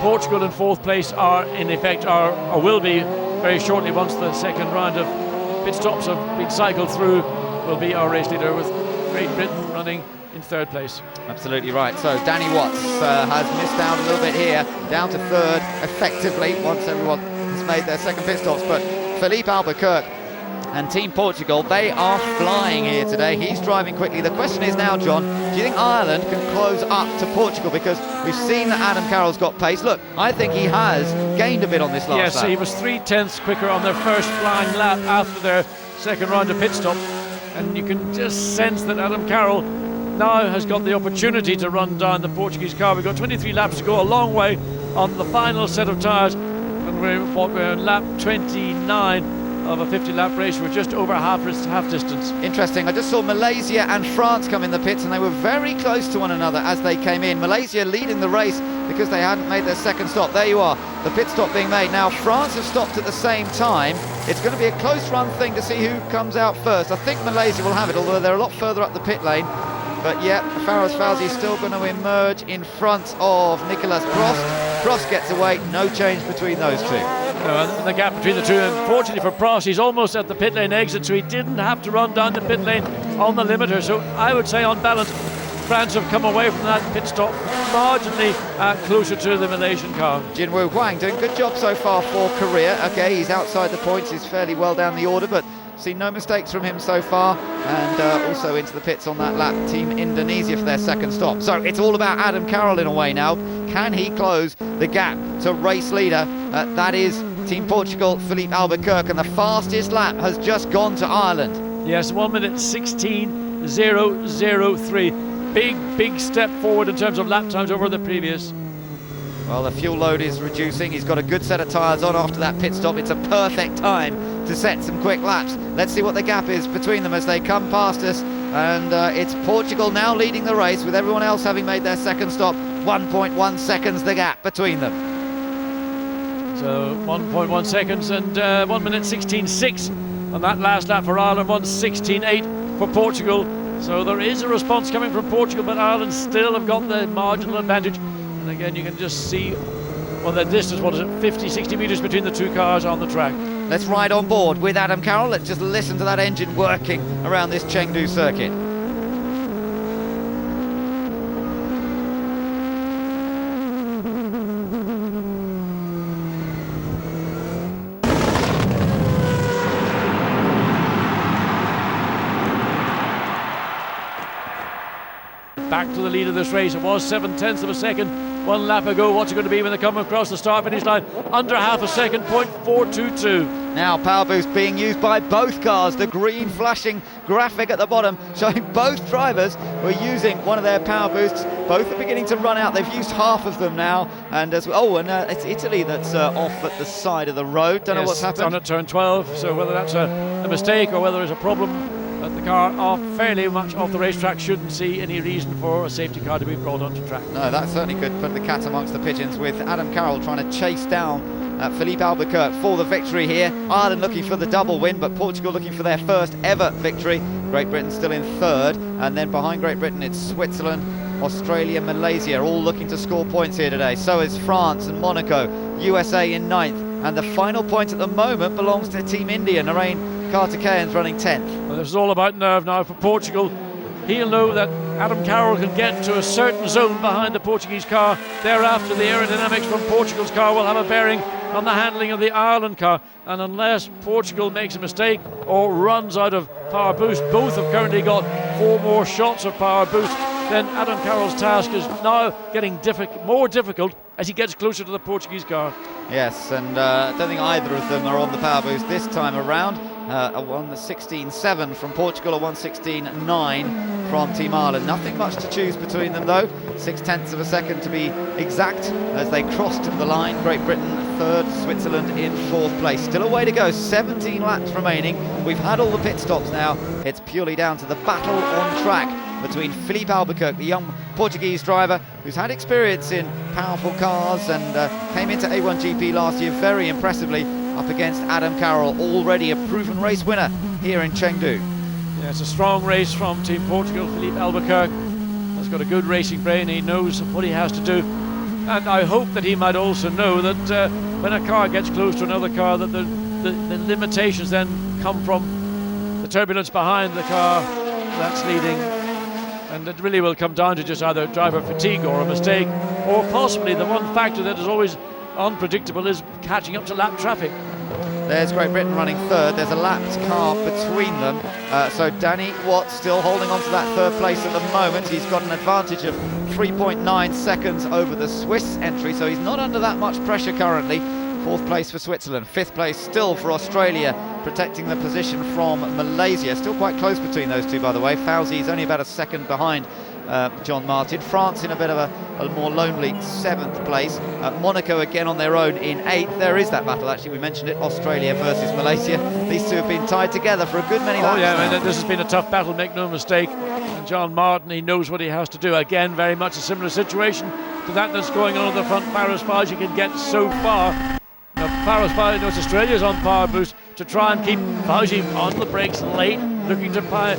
Portugal in 4th place are in effect, or will be very shortly once the second round of pit stops have been cycled through, will be our race leader, with Great Britain running in 3rd place. Absolutely right. So Danny Watts has missed out a little bit here, down to 3rd effectively once everyone has made their second pit stops. But Filipe Albuquerque and Team Portugal, they are flying here today. He's driving quickly. The question is now, John, do you think Ireland can close up to Portugal? Because we've seen that Adam Carroll's got pace. Look, I think he has gained a bit on this last lap. Yes, he was 3/10 quicker on their first flying lap after their second round of pit stop. And you can just sense that Adam Carroll now has got the opportunity to run down the Portuguese car. We've got 23 laps to go, a long way on the final set of tyres, and we're on lap 29 of a 50-lap race. We're just over half distance. Interesting. I just saw Malaysia and France come in the pits, and they were very close to one another as they came in. Malaysia leading the race because they hadn't made their second stop. There you are, the pit stop being made. Now France have stopped at the same time. It's going to be a close run thing to see who comes out first. I think Malaysia will have it, although they're a lot further up the pit lane. But yeah, Faraz Fawzi is still going to emerge in front of Nicolas Prost. Prost gets away, no change between those two. And the gap between the two, unfortunately for Prost, he's almost at the pit lane exit, so he didn't have to run down the pit lane on the limiter. So I would say, on balance, France have come away from that pit stop marginally closer to the Malaysian car. Jinwoo Huang doing a good job so far for Korea. Okay, he's outside the points, he's fairly well down the order, but seen no mistakes from him so far. And also into the pits on that lap, Team Indonesia for their second stop. So it's all about Adam Carroll in a way now. Can he close the gap to race leader? That is Team Portugal, Filipe Albuquerque, and the fastest lap has just gone to Ireland. Yes, 1 minute 16.003. Big step forward in terms of lap times over the previous. Well, the fuel load is reducing. He's got a good set of tyres on after that pit stop. It's a perfect time to set some quick laps. Let's see what the gap is between them as they come past us. And it's Portugal now leading the race, with everyone else having made their second stop. 1.1 seconds the gap between them. So 1.1 seconds and 1 minute 16.6 on that last lap for Ireland, 1:16.8 for Portugal. So there is a response coming from Portugal, but Ireland still have got the marginal advantage. And again, you can just see, well, the distance, what is it, 50, 60 metres between the two cars on the track. Let's ride on board with Adam Carroll. Let's just listen to that engine working around this Chengdu circuit. Back to the lead of this race. It was 7/10 of a second 1 lap ago. What's it going to be when they come across the start finish line? Under half a second, 0.422. Now power boost being used by both cars. The green flashing graphic at the bottom showing both drivers were using one of their power boosts. Both are beginning to run out. They've used half of them now. And it's Italy that's off at the side of the road. Don't know what's happened. On at turn 12. So whether that's a mistake or whether it's a problem, but the car off fairly much off the racetrack, shouldn't see any reason for a safety car to be brought onto track. No, that certainly could put the cat amongst the pigeons, with Adam Carroll trying to chase down Philippe Albuquerque for the victory here. Ireland looking for the double win, but Portugal looking for their first ever victory. Great Britain still in third, and then behind Great Britain it's Switzerland, Australia, Malaysia, all looking to score points here today. So is France and Monaco, USA in ninth, and the final point at the moment belongs to Team India. Narain Karthikeyan's running 10th. Well, this is all about nerve now for Portugal. He'll know that Adam Carroll can get to a certain zone behind the Portuguese car. Thereafter, the aerodynamics from Portugal's car will have a bearing on the handling of the Ireland car. And unless Portugal makes a mistake or runs out of power boost, both have currently got 4 more shots of power boost, then Adam Carroll's task is now getting more difficult as he gets closer to the Portuguese car. Yes, and I don't think either of them are on the power boost this time around. A 1:16.7 from Portugal, a 1:16.9 from Team Ireland. Nothing much to choose between them though. 0.6 of a second to be exact as they crossed the line. Great Britain third, Switzerland in fourth place. Still a way to go, 17 laps remaining. We've had all the pit stops now. It's purely down to the battle on track between Philippe Albuquerque, the young Portuguese driver who's had experience in powerful cars and came into A1GP last year very impressively, up against Adam Carroll, already a proven race winner here in Chengdu. Yeah, it's a strong race from Team Portugal. Philippe Albuquerque has got a good racing brain. He knows what he has to do, and I hope that he might also know that when a car gets close to another car, that the limitations then come from the turbulence behind the car that's leading, and it really will come down to just either driver fatigue or a mistake, or possibly the one factor that is always unpredictable is catching up to lap traffic. There's Great Britain running third. There's a lapped car between them. So Danny Watt still holding on to that third place at the moment. He's got an advantage of 3.9 seconds over the Swiss entry, so he's not under that much pressure currently. Fourth place for Switzerland, fifth place still for Australia, protecting the position from Malaysia. Still quite close between those two, by the way. Fauzi's only about a second behind John Martin. France in a bit of a more lonely 7th place. Monaco again on their own in 8th. There is that battle, actually, we mentioned it, Australia versus Malaysia. These two have been tied together for a good many laps. Oh yeah, now. and this has been a tough battle, make no mistake. And John Martin, he knows what he has to do. Again, very much a similar situation to that's going on at the front. Paris Fauzi can get so far. Now, Paris Fauzi knows Australia's on power boost to try and keep Fauzi on the brakes late, looking to try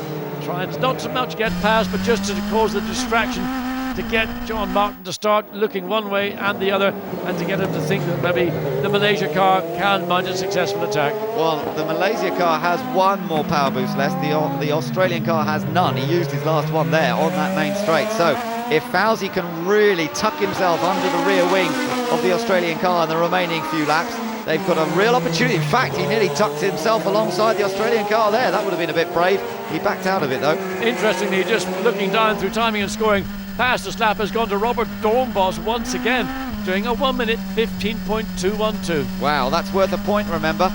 and not so much get past, but just to cause the distraction to get John Martin to start looking one way and the other, and to get him to think that maybe the Malaysia car can mount a successful attack. Well, the Malaysia car has one more power boost less. The Australian car has none. He used his last one there on that main straight. So if Fauzi can really tuck himself under the rear wing of the Australian car in the remaining few laps, they've got a real opportunity. In fact, he nearly tucked himself alongside the Australian car there. That would have been a bit brave. He backed out of it though. Interestingly, just looking down through timing and scoring, fastest lap has gone to Robert Dornbos once again, doing a 1 minute 15.212. Wow, that's worth a point, remember.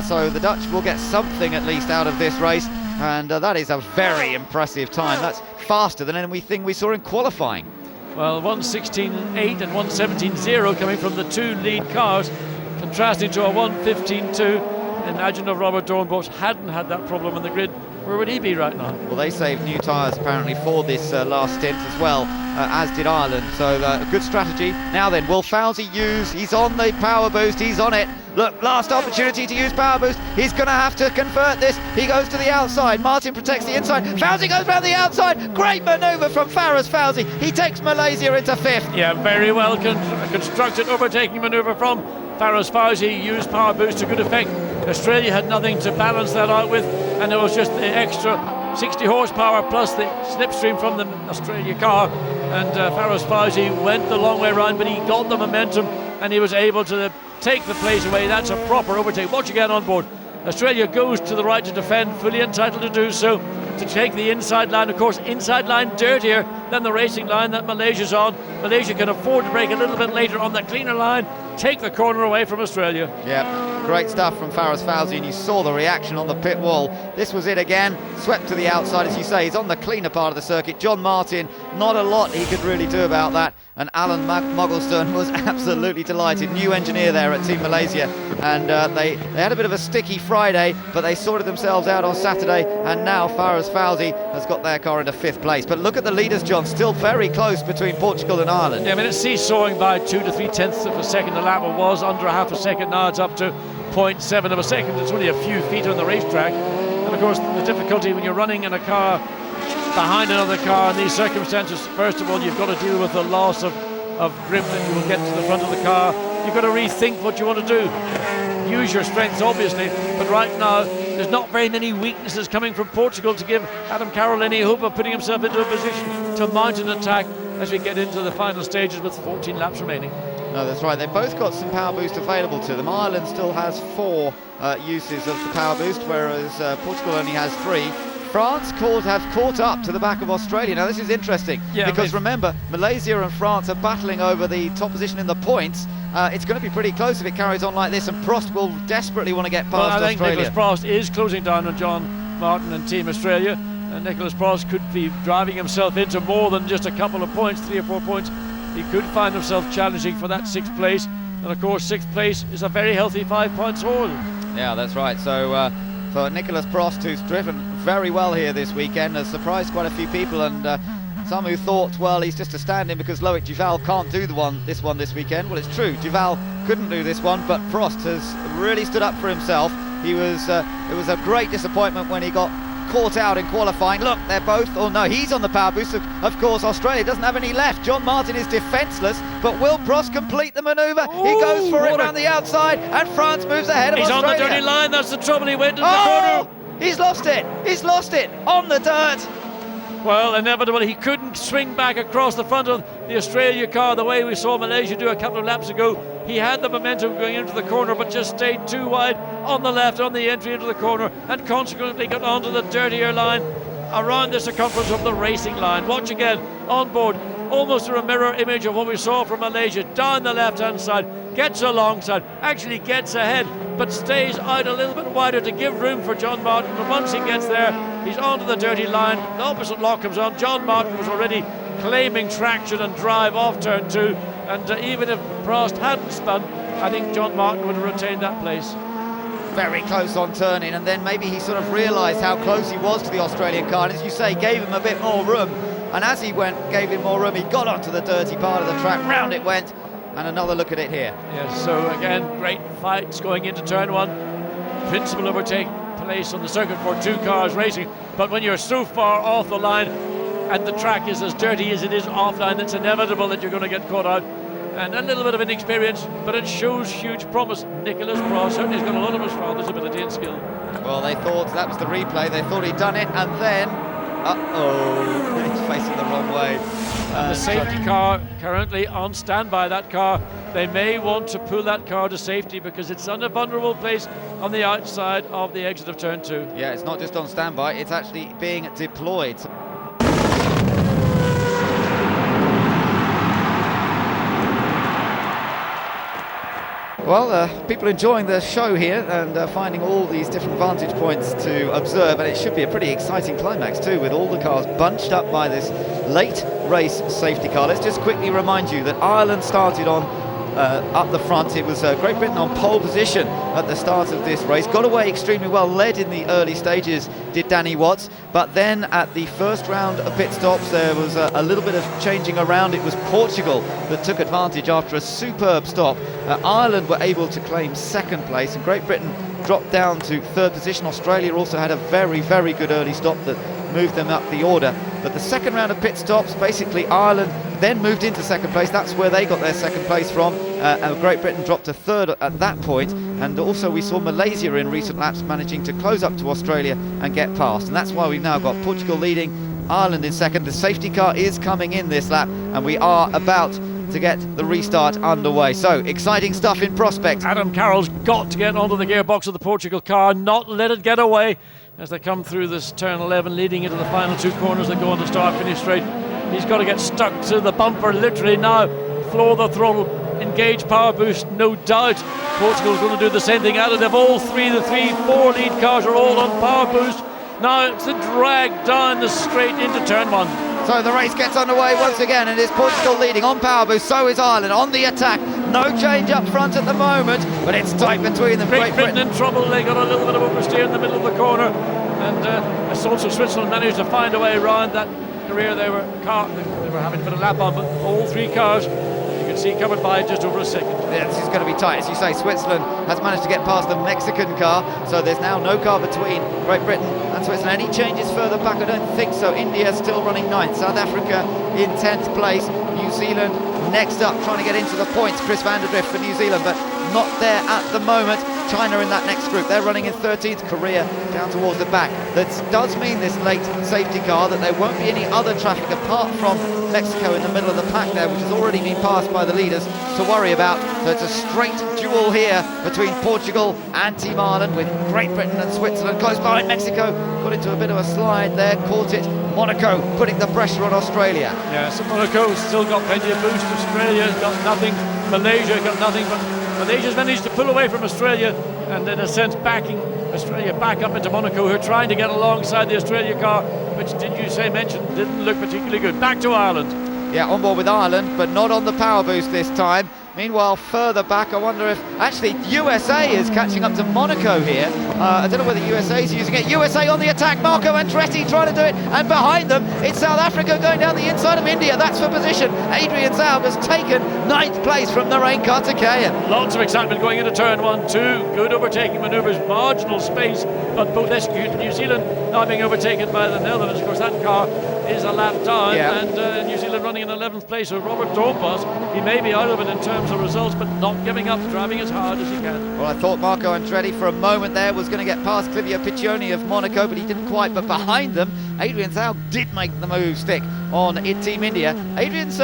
So the Dutch will get something at least out of this race, and that is a very impressive time. That's faster than anything we saw in qualifying. Well, 1:16.8 and 1:17.0 coming from the two lead cars, contrasting to a 1:15.2. Imagine if Robert Dornbos hadn't had that problem on the grid, where would he be right now? Well, they saved new tyres apparently for this last stint as well, as did Ireland. So a good strategy. Now then, will Fauzi use? He's on the power boost. He's on it. Look, last opportunity to use power boost. He's going to have to convert this. He goes to the outside. Martin protects the inside. Fauzi goes round the outside. Great manoeuvre from Faraz Fauzi. He takes Malaysia into 5th. Yeah, very well constructed overtaking manoeuvre from Faraz Fauzi. Used power boost to good effect. Australia had nothing to balance that out with, and it was just the extra 60 horsepower plus the slipstream from the Australia car, and Faraz Fauzi went the long way around, but he got the momentum and he was able to take the place away. That's a proper overtake. Watch again on board. Australia goes to the right to defend, fully entitled to do so, to take the inside line. Of course, inside line dirtier than the racing line that Malaysia's on. Malaysia can afford to break a little bit later on the cleaner line, take the corner away from Australia. Yeah, great stuff from Faraz Fauzi, and you saw the reaction on the pit wall. This was it again, swept to the outside, as you say. He's on the cleaner part of the circuit. John Martin, not a lot he could really do about that, and Alan Mogglestone was absolutely delighted. New engineer there at Team Malaysia, and they had a bit of a sticky Friday, but they sorted themselves out on Saturday, and now Faraz Fauzi has got their car into 5th place. But look at the leaders, John, still very close between Portugal and Ireland. Yeah, I mean, it's seesawing by 2 to 3 tenths of a second. The lap it was under a half a second. Now it's up to 0.7 of a second. It's only a few feet on the racetrack, and of course the difficulty when you're running in a car behind another car in these circumstances, first of all, you've got to deal with the loss of grip that you will get to the front of the car. You've got to rethink what you want to do. Use your strengths, obviously, but right now there's not very many weaknesses coming from Portugal to give Adam Carroll any hope of putting himself into a position to mount an attack as we get into the final stages with 14 laps remaining. No, that's right. They've both got some power boost available to them. Ireland still has 4 uses of the power boost, whereas Portugal only has 3. France have caught up to the back of Australia. Now this is interesting, because remember, Malaysia and France are battling over the top position in the points. It's going to be pretty close if it carries on like this, and Prost will desperately want to get past I think Australia. Nicholas Prost is closing down on John Martin and Team Australia, and Nicholas Prost could be driving himself into more than just a couple of points, 3 or 4 points. He could find himself challenging for that 6th place, and of course 6th place is a very healthy 5 points haul. Yeah, that's right. So for Nicholas Prost, who's driven very well here this weekend, has surprised quite a few people, and some who thought, well, he's just a stand-in because Loic Duval can't do this weekend. Well, it's true, Duval couldn't do this one, but Prost has really stood up for himself. It was a great disappointment when he got caught out in qualifying. Look, they're both, oh no, he's on the power boost. Of course, Australia doesn't have any left. John Martin is defenceless, but will Prost complete the manoeuvre? He goes for it around the outside, and France moves ahead of Australia. He's on the dirty line, that's the trouble. He went into the corner. He's lost it on the dirt. Well, inevitably, he couldn't swing back across the front of the Australia car the way we saw Malaysia do a couple of laps ago. He had the momentum going into the corner, but just stayed too wide on the left on the entry into the corner, and consequently got onto the dirtier line around the circumference of the racing line. Watch again on board. Almost a mirror image of what we saw from Malaysia. Down the left-hand side, gets alongside, actually gets ahead, but stays out a little bit wider to give room for John Martin. And once he gets there, he's onto the dirty line. The opposite lock comes on. John Martin was already claiming traction and drive off turn 2. And even if Prost hadn't spun, I think John Martin would have retained that place. Very close on turning, and then maybe he sort of realised how close he was to the Australian car, and as you say, gave him a bit more room. And as he gave him more room, he got onto the dirty part of the track, round it went, and another look at it here. Yes, so again, great fights going into turn 1. Principal overtake place on the circuit for 2 cars racing, but when you're so far off the line and the track is as dirty as it is offline, it's inevitable that you're going to get caught out. And a little bit of inexperience, but it shows huge promise. Nicholas Prost certainly has got a lot of his father's ability and skill. Well, they thought that was the replay. They thought he'd done it, and then, he's facing the wrong way. And the safety car currently on standby. That car, they may want to pull that car to safety because it's in a vulnerable place on the outside of the exit of turn 2. Yeah, it's not just on standby; it's actually being deployed. Well, people enjoying the show here and finding all these different vantage points to observe, and it should be a pretty exciting climax too, with all the cars bunched up by this late race safety car. Let's just quickly remind you that Ireland started on up the front. It was Great Britain on pole position at the start of this race. Got away extremely well, led in the early stages, did Danny Watts. But then at the first round of pit stops, there was a little bit of changing around. It was Portugal that took advantage after a superb stop. Ireland were able to claim second place, and Great Britain dropped down to third position. Australia also had a very, very good early stop that moved them up the order. But the second round of pit stops, basically Ireland then moved into second place. That's where they got their second place from. And Great Britain dropped to third at that point. And also we saw Malaysia in recent laps managing to close up to Australia and get past. And that's why we've now got Portugal leading, Ireland in second. The safety car is coming in this lap, and we are about to get the restart underway. So exciting stuff in prospect. Adam Carroll's got to get onto the gearbox of the Portugal car, not let it get away as they come through this turn 11 leading into the final two corners that go on the start-finish straight. He's got to get stuck to the bumper literally now, floor the throttle, engage power boost, no doubt. Portugal's going to do the same thing. Out of all three, the 4 lead cars are all on power boost. Now it's the drag down the straight into turn 1. So the race gets underway once again, and it's Portugal leading on power boost. So is Ireland on the attack. No change up front at the moment, but it's tight between them. Great Britain in trouble. They got a little bit of oversteer in the middle of the corner, and also Switzerland managed to find a way around that career. They were having a bit of lap on, but all 3 cars you can see covered by just over a second. Yeah, this is going to be tight. As you say, Switzerland has managed to get past the Mexican car, so there's now no car between Great Britain and Switzerland. Any changes further back? I don't think so. India still running 9th, South Africa in 10th place, New Zealand next up trying to get into the points. Chris van der Drift for New Zealand, but not there at the moment. China in that next group, they're running in 13th. Korea down towards the back. That does mean this late safety car that there won't be any other traffic apart from Mexico in the middle of the pack there, which has already been passed by the leaders, to worry about. So it's a straight duel here between Portugal and Team Ireland, with Great Britain and Switzerland close behind. Mexico got into a bit of a slide there, caught it. Monaco putting the pressure on Australia. Yeah, so Monaco's still got plenty of boost. Australia's got nothing. Malaysia got nothing, but Malaysia's managed to pull away from Australia and in a sense backing Australia back up into Monaco, who are trying to get alongside the Australia car, which didn't look particularly good. Back to Ireland. Yeah, on board with Ireland, but not on the power boost this time. Meanwhile, further back, I wonder if actually USA is catching up to Monaco here. I don't know whether USA is using it. USA on the attack. Marco Andretti trying to do it, and behind them it's South Africa going down the inside of India. That's for position. Adrian Zaug has taken 9th place from Narain Karthikeyan. Lots of excitement going into turn 1, 2. Good overtaking manoeuvres, marginal space, but both executed. New Zealand now being overtaken by the Netherlands. Of course, that car is a lap down, and New Zealand running in 11th place. So Robert Doornbos, he may be out of it in terms of results, but not giving up, driving as hard as he can. Well, I thought Marco Andretti for a moment there was going to get past Clivio Piccioni of Monaco, but he didn't quite. But behind them, Adrian Zaug did make the move stick on Team India. Adrian's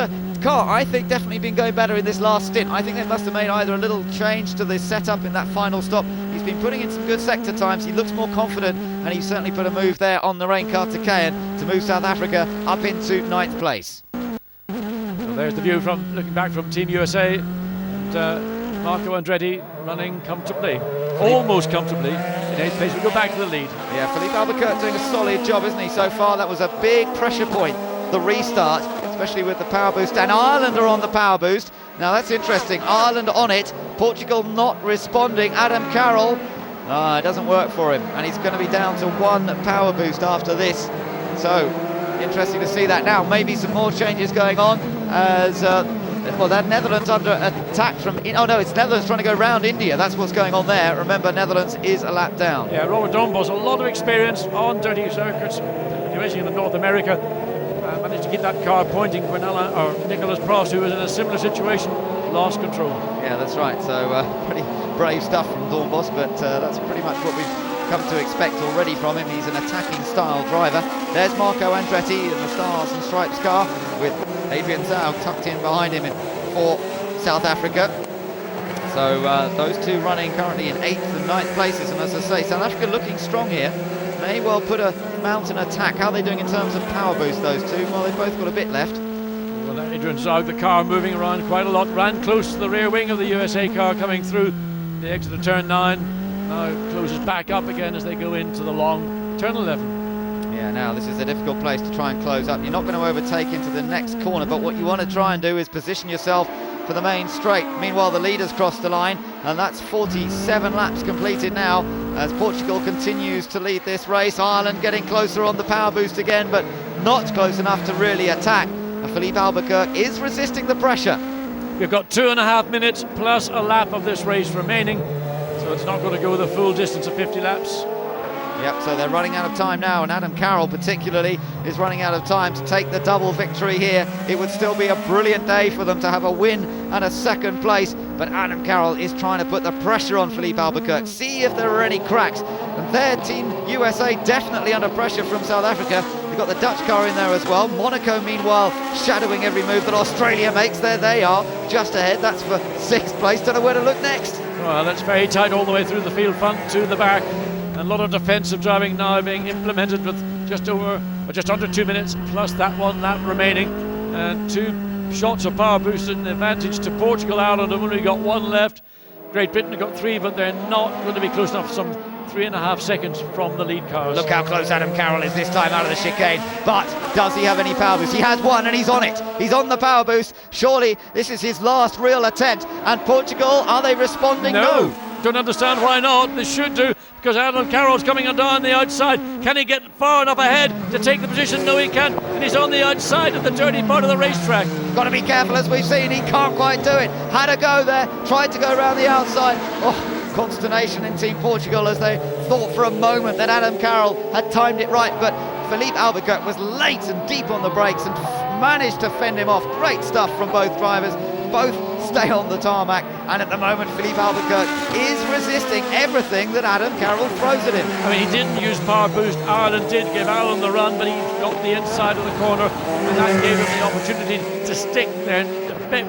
car, I think, definitely been going better in this last stint. I think they must have made either a little change to the setup in that final stop. He's been putting in some good sector times. He looks more confident, and he certainly put a move there on Narain Karthikeyan to move South Africa up into 9th place. So there's the view from looking back from Team USA, and Marco Andretti running comfortably, almost comfortably in 8th place. We go back to the lead. Yeah, Philippe Albuquerque doing a solid job, isn't he, so far? That was a big pressure point, the restart, especially with the power boost, and Ireland are on the power boost. Now that's interesting, Ireland on it, Portugal not responding. Adam Carroll, it doesn't work for him, and he's going to be down to 1 power boost after this. So interesting to see that. Now maybe some more changes going on as that Netherlands under attack from it's Netherlands trying to go round India. That's what's going on there. Remember, Netherlands is a lap down. Yeah, Robert Doornbos, a lot of experience on dirty circuits, racing in North America. Managed to keep that car pointing when Nicholas Prost, who was in a similar situation, lost control. Yeah, that's right. So pretty brave stuff from Doornbos, but that's pretty much what we've come to expect already from him. He's an attacking style driver. There's Marco Andretti in the Stars and Stripes car with Adrian Zaug tucked in behind him for South Africa. So those two running currently in 8th and 9th places, and as I say, South Africa looking strong here. May well put a mountain attack. How are they doing in terms of power boost, those two? Well, they've both got a bit left. Well, Adrian Zaug, the car moving around quite a lot, ran close to the rear wing of the USA car coming through the exit of turn 9. Now closes back up again as they go into the long turn 11. Yeah, now this is a difficult place to try and close up. You're not going to overtake into the next corner, but what you want to try and do is position yourself for the main straight. Meanwhile, the leaders cross the line, and that's 47 laps completed now as Portugal continues to lead this race. Ireland getting closer on the power boost again, but not close enough to really attack. And Philippe Albuquerque is resisting the pressure. We've got 2.5 minutes plus a lap of this race remaining, so it's not going to go the full distance of 50 laps. Yep, so they're running out of time now, and Adam Carroll particularly is running out of time to take the double victory here. It would still be a brilliant day for them to have a win and a second place, but Adam Carroll is trying to put the pressure on Philippe Albuquerque, see if there are any cracks. And their Team USA definitely under pressure from South Africa. They've got the Dutch car in there as well. Monaco, meanwhile, shadowing every move that Australia makes. There they are, just ahead. That's for 6th place. Don't know where to look next. Well, that's very tight all the way through the field, front to the back. And a lot of defensive driving now being implemented with just under 2 minutes plus that 1 lap remaining, and 2 shots of power boost and advantage to Portugal. Ireland have only got 1 left. Great Britain have got 3, but they're not going to be close enough, some 3.5 seconds from the lead cars. Look how close Adam Carroll is this time out of the chicane, but does he have any power boost? He has 1 and he's on it. He's on the power boost. Surely this is his last real attempt. And Portugal, are they responding? No. Don't understand why not. They should do, because Adam Carroll's coming on down the outside. Can he get far enough ahead to take the position? No, he can't. And he's on the outside of the dirty part of the racetrack. Got to be careful, as we've seen. He can't quite do it. Had a go there, tried to go around the outside. Oh, consternation in Team Portugal as they thought for a moment that Adam Carroll had timed it right, but Philippe Albuquerque was late and deep on the brakes and managed to fend him off. Great stuff from both drivers. Both stay on the tarmac, and at the moment Philippe Albuquerque is resisting everything that Adam Carroll throws at him. I mean, he didn't use power boost. Ireland did give Ireland the run, but he got the inside of the corner, and that gave him the opportunity to stick there,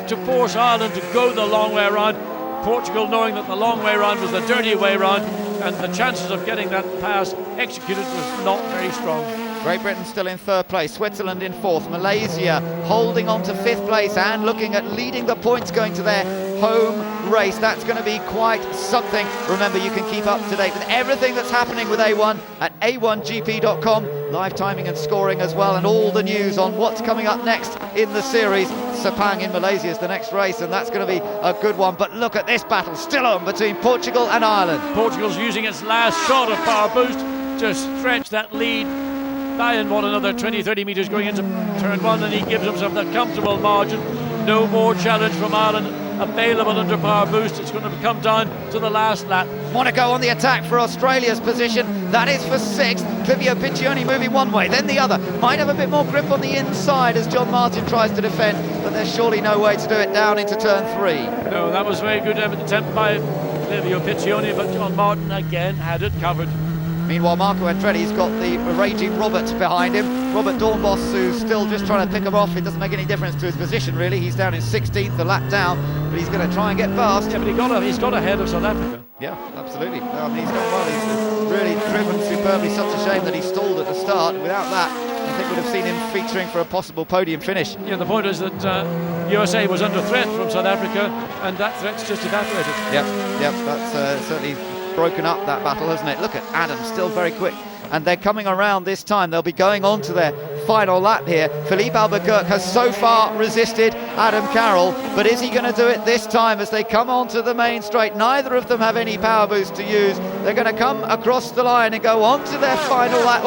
to force Ireland to go the long way around. Portugal, knowing that the long way around was the dirty way around, and the chances of getting that pass executed was not very strong. Great Britain still in 3rd place, Switzerland in 4th, Malaysia holding on to 5th place and looking at leading the points going to their home race. That's going to be quite something. Remember, you can keep up to date with everything that's happening with A1 at A1GP.com. Live timing and scoring as well, and all the news on what's coming up next in the series. Sepang in Malaysia is the next race, and that's going to be a good one. But look at this battle still on between Portugal and Ireland. Portugal's using its last shot of power boost to stretch that lead by another 20-30 metres going into turn 1, and he gives himself that comfortable margin. No more challenge from Ireland available under power boost. It's going to come down to the last lap. Monaco on the attack for Australia's position. That is for 6th. Clivio Piccioni moving one way, then the other. Might have a bit more grip on the inside as John Martin tries to defend, but there's surely no way to do it down into turn 3. No, that was very good attempt by Clivio Piccioni, but John Martin again had it covered. Meanwhile, Marco Andretti's got the raging Robert behind him. Robert Dornbos, who's still just trying to pick him off. It doesn't make any difference to his position, really. He's down in 16th, a lap down, but he's going to try and get past. Yeah, but he's got ahead of South Africa. Yeah, absolutely. I mean, he's done well. He's really driven superbly. Such a shame that he stalled at the start. Without that, I think we'd have seen him featuring for a possible podium finish. Yeah, the point is that USA was under threat from South Africa, and that threat's just evaporated. Yep, that's certainly broken up that battle, hasn't it? Look at Adam, still very quick, and they're coming around this time. They'll be going on to their final lap here. Philippe Albuquerque has so far resisted Adam Carroll, but is he going to do it this time as they come onto the main straight? Neither of them have any power boost to use. They're going to come across the line and go on to their final lap.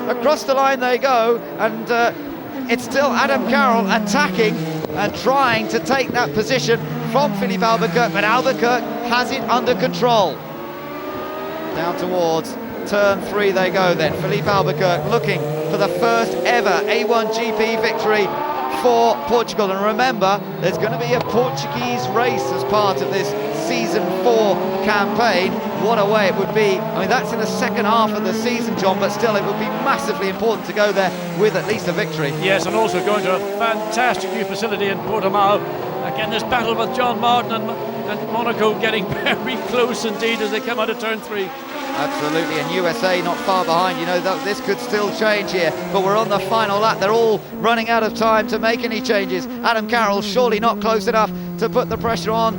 Across the line they go, and it's still Adam Carroll attacking and trying to take that position from Philippe Albuquerque, but Albuquerque has it under control. Down towards turn 3 they go then. Philippe Albuquerque looking for the first ever A1GP victory for Portugal. And remember, there's going to be a Portuguese race as part of this season 4 campaign. What a way it would be. I mean, that's in the second half of the season, John, but still it would be massively important to go there with at least a victory. Yes, and also going to a fantastic new facility in Portimao. Again, this battle with John Martin and Monaco getting very close indeed as they come out of turn 3. Absolutely, and USA not far behind. You know, that this could still change here, but we're on the final lap. They're all running out of time to make any changes. Adam Carroll surely not close enough to put the pressure on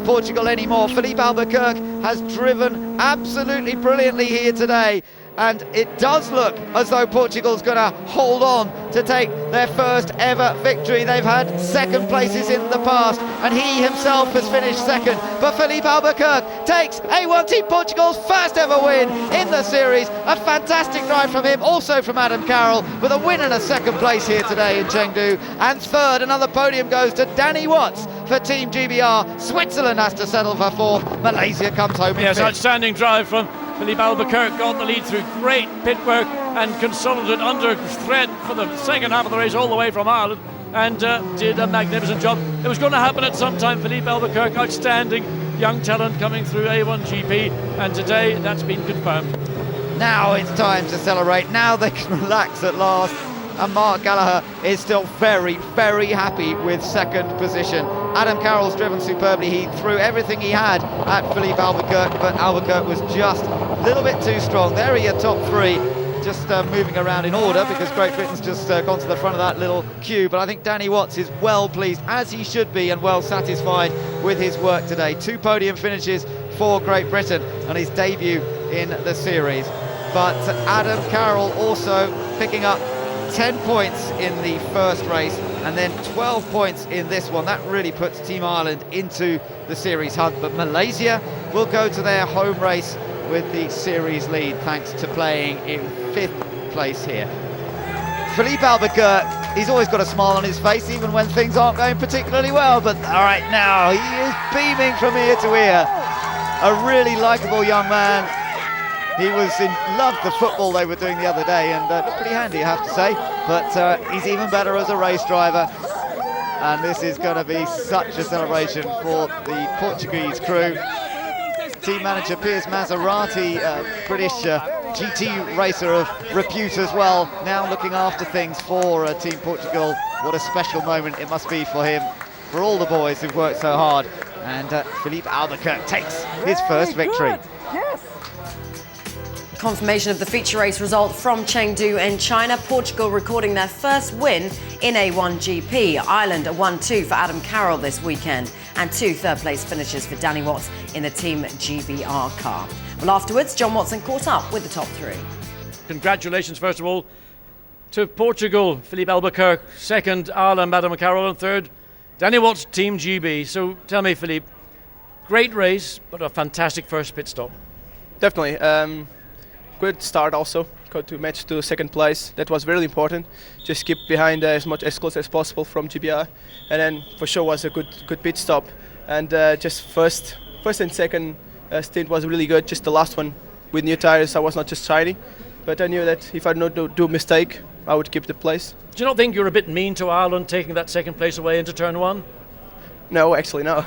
Portugal anymore. Philippe Albuquerque has driven absolutely brilliantly here today. and it does look as though Portugal's going to hold on to take their first ever victory. They've had second places in the past, and he himself has finished second, but Filipe Albuquerque takes A1 Team Portugal's first ever win in the series. A fantastic drive from him, also from Adam Carroll, with a win and a second place here today in Chengdu. And third, another podium goes to Danny Watts for Team GBR. Switzerland has to settle for fourth. Malaysia comes home in Yes, fifth. outstanding drive from Filipe Albuquerque, got the lead through great pit work and consolidated under threat for the second half of the race all the way from Ireland, and did a magnificent job. It was going to happen at some time. Filipe Albuquerque, outstanding young talent coming through A1GP, and today that's been confirmed. Now it's time to celebrate. Now they can relax at last. And Mark Gallagher is still very, very happy with second position. Adam Carroll's driven superbly. He threw everything he had at Filipe Albuquerque, but Albuquerque was just a little bit too strong. There he had top three, just moving around in order because Great Britain's just gone to the front of that little queue. But I think Danny Watts is well pleased, as he should be, and well satisfied with his work today. 2 podium finishes for Great Britain on his debut in the series. But Adam Carroll also picking up 10 points in the first race and then 12 points in this one. That really puts Team Ireland into the series hunt, but Malaysia will go to their home race with the series lead thanks to playing in 5th place here. Filipe Albuquerque, he's always got a smile on his face even when things aren't going particularly well, but all right, now he is beaming from ear to ear. A really likeable young man. He was in love the football they were doing the other day, and pretty handy, I have to say. But he's even better as a race driver, and this is going to be such a celebration for the Portuguese crew. Team manager Piers Maserati, British GT racer of repute as well, now looking after things for Team Portugal. What a special moment it must be for him, for all the boys who've worked so hard. And Filipe Albuquerque takes his first victory. Confirmation of the feature race result from Chengdu in China. Portugal recording their first win in A1GP. Ireland a 1-2 for Adam Carroll this weekend, and 2 third-place finishes for Danny Watts in the Team GBR car. Well, afterwards, John Watson caught up with the top 3. Congratulations, first of all, to Portugal, Filipe Albuquerque. Second, Ireland, Adam Carroll. And third, Danny Watts, Team GB. So tell me, Filipe, great race, but a fantastic first pit stop. Definitely. Good start also, got to match to second place. That was really important. Just keep behind as close as possible from GBR, and then for sure was a good pit stop. And just first and second stint was really good. Just the last one with new tires, I was not just shiny, but I knew that if I don't do mistake, I would keep the place. Do you not think you're a bit mean to Ireland taking that second place away into turn 1? No, actually, no.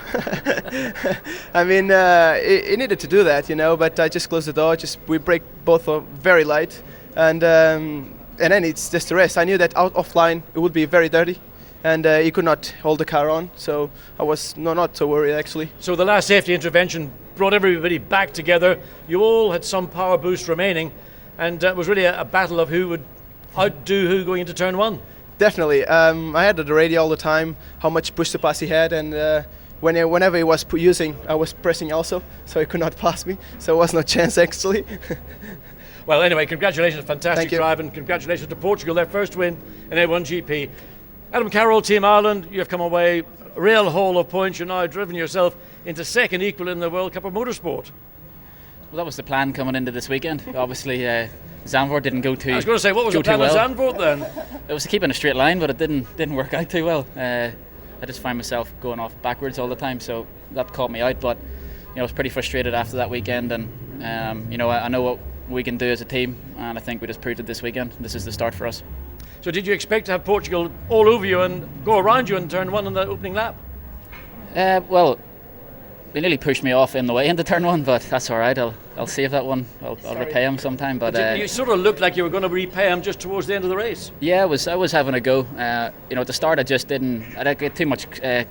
I mean, it needed to do that, but I just closed the door. We brake both very light, and then it's just the rest. I knew that offline it would be very dirty, and you could not hold the car on, so I was not so worried, actually. So the last safety intervention brought everybody back together. You all had some power boost remaining, and it was really a battle of who would outdo who going into turn 1. Definitely. I had the radio all the time, how much push to pass he had, and whenever he was using, I was pressing also, so he could not pass me, so it was no chance actually. Well, anyway, congratulations, fantastic drive, and congratulations to Portugal, their first win in A1GP. Adam Carroll, Team Ireland, you have come away a real haul of points. You're now driven yourself into second equal in the World Cup of Motorsport. Well, that was the plan coming into this weekend. Obviously, Zandvoort didn't go too. I was going to say, what was the plan with Zandvoort then? It was to keep in a straight line, but it didn't work out too well. I just find myself going off backwards all the time, so that caught me out. But I was pretty frustrated after that weekend, and I know what we can do as a team, and I think we just proved it this weekend. This is the start for us. So did you expect to have Portugal all over you and go around you in turn 1 on the opening lap? Well, they nearly pushed me off in the way into turn 1, but that's all right. I'll save that one. I'll repay him sometime. But you sort of looked like you were going to repay him just towards the end of the race. Yeah, I was having a go. At the start, I didn't get too much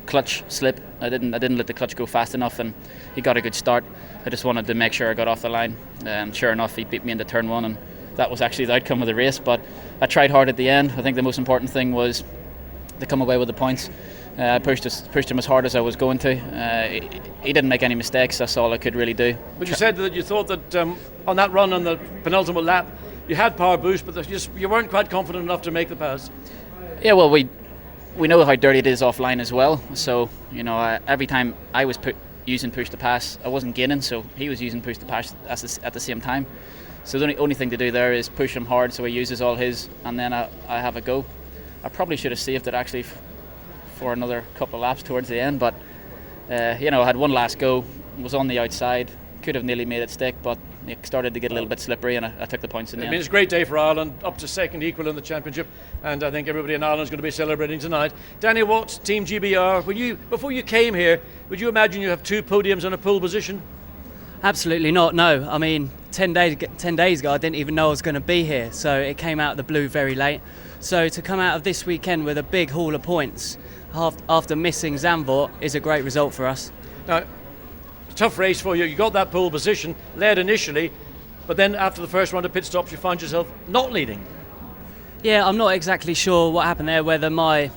clutch slip. I didn't let the clutch go fast enough, and he got a good start. I just wanted to make sure I got off the line, and sure enough, he beat me into turn 1, and that was actually the outcome of the race. But I tried hard at the end. I think the most important thing was to come away with the points. I pushed him as hard as I was going to. He didn't make any mistakes. That's all I could really do. But you said that you thought that on that run on the penultimate lap, you had power boost, but you weren't quite confident enough to make the pass. Yeah, well, we know how dirty it is offline as well. So every time I was using push to pass, I wasn't gaining, so he was using push to pass at the same time. So the only thing to do there is push him hard so he uses all his, and then I have a go. I probably should have saved it actually for another couple of laps towards the end, but I had one last go, was on the outside, could have nearly made it stick, but it started to get a little bit slippery, and I took the points in the end. It's a great day for Ireland, up to second equal in the championship, and I think everybody in Ireland is going to be celebrating tonight. Danny Watts, Team GBR, before you came here, would you imagine you have 2 podiums and a pole position? Absolutely not, no. I mean, 10 days ago I didn't even know I was going to be here, so it came out of the blue very late. So to come out of this weekend with a big haul of points after missing Zandvoort is a great result for us. Now, tough race for you. You got that pole position, led initially, but then after the first round of pit stops you found yourself not leading. Yeah, I'm not exactly sure what happened there, whether my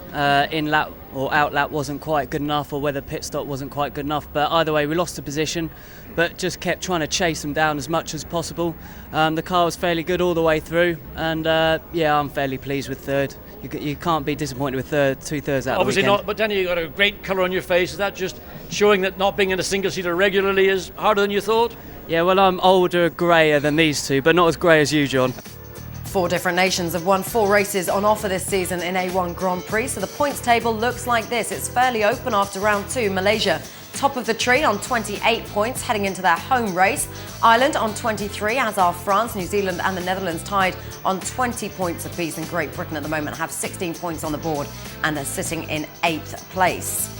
in-lap or out-lap wasn't quite good enough or whether pit stop wasn't quite good enough, but either way we lost the position, but just kept trying to chase them down as much as possible. The car was fairly good all the way through, and I'm fairly pleased with third. You can't be disappointed with third, 2/3 out Obviously of the weekend. not, but Danny, you got a great colour on your face. Is that just showing that not being in a single-seater regularly is harder than you thought? Yeah, well, I'm older, greyer than these two, but not as grey as you, John. 4 different nations have won 4 races on offer this season in A1 Grand Prix, so the points table looks like this. It's fairly open after round 2. Malaysia top of the tree on 28 points heading into their home race. Ireland on 23, as are France, New Zealand and the Netherlands tied on 20 points apiece, and Great Britain at the moment have 16 points on the board and they're sitting in 8th place.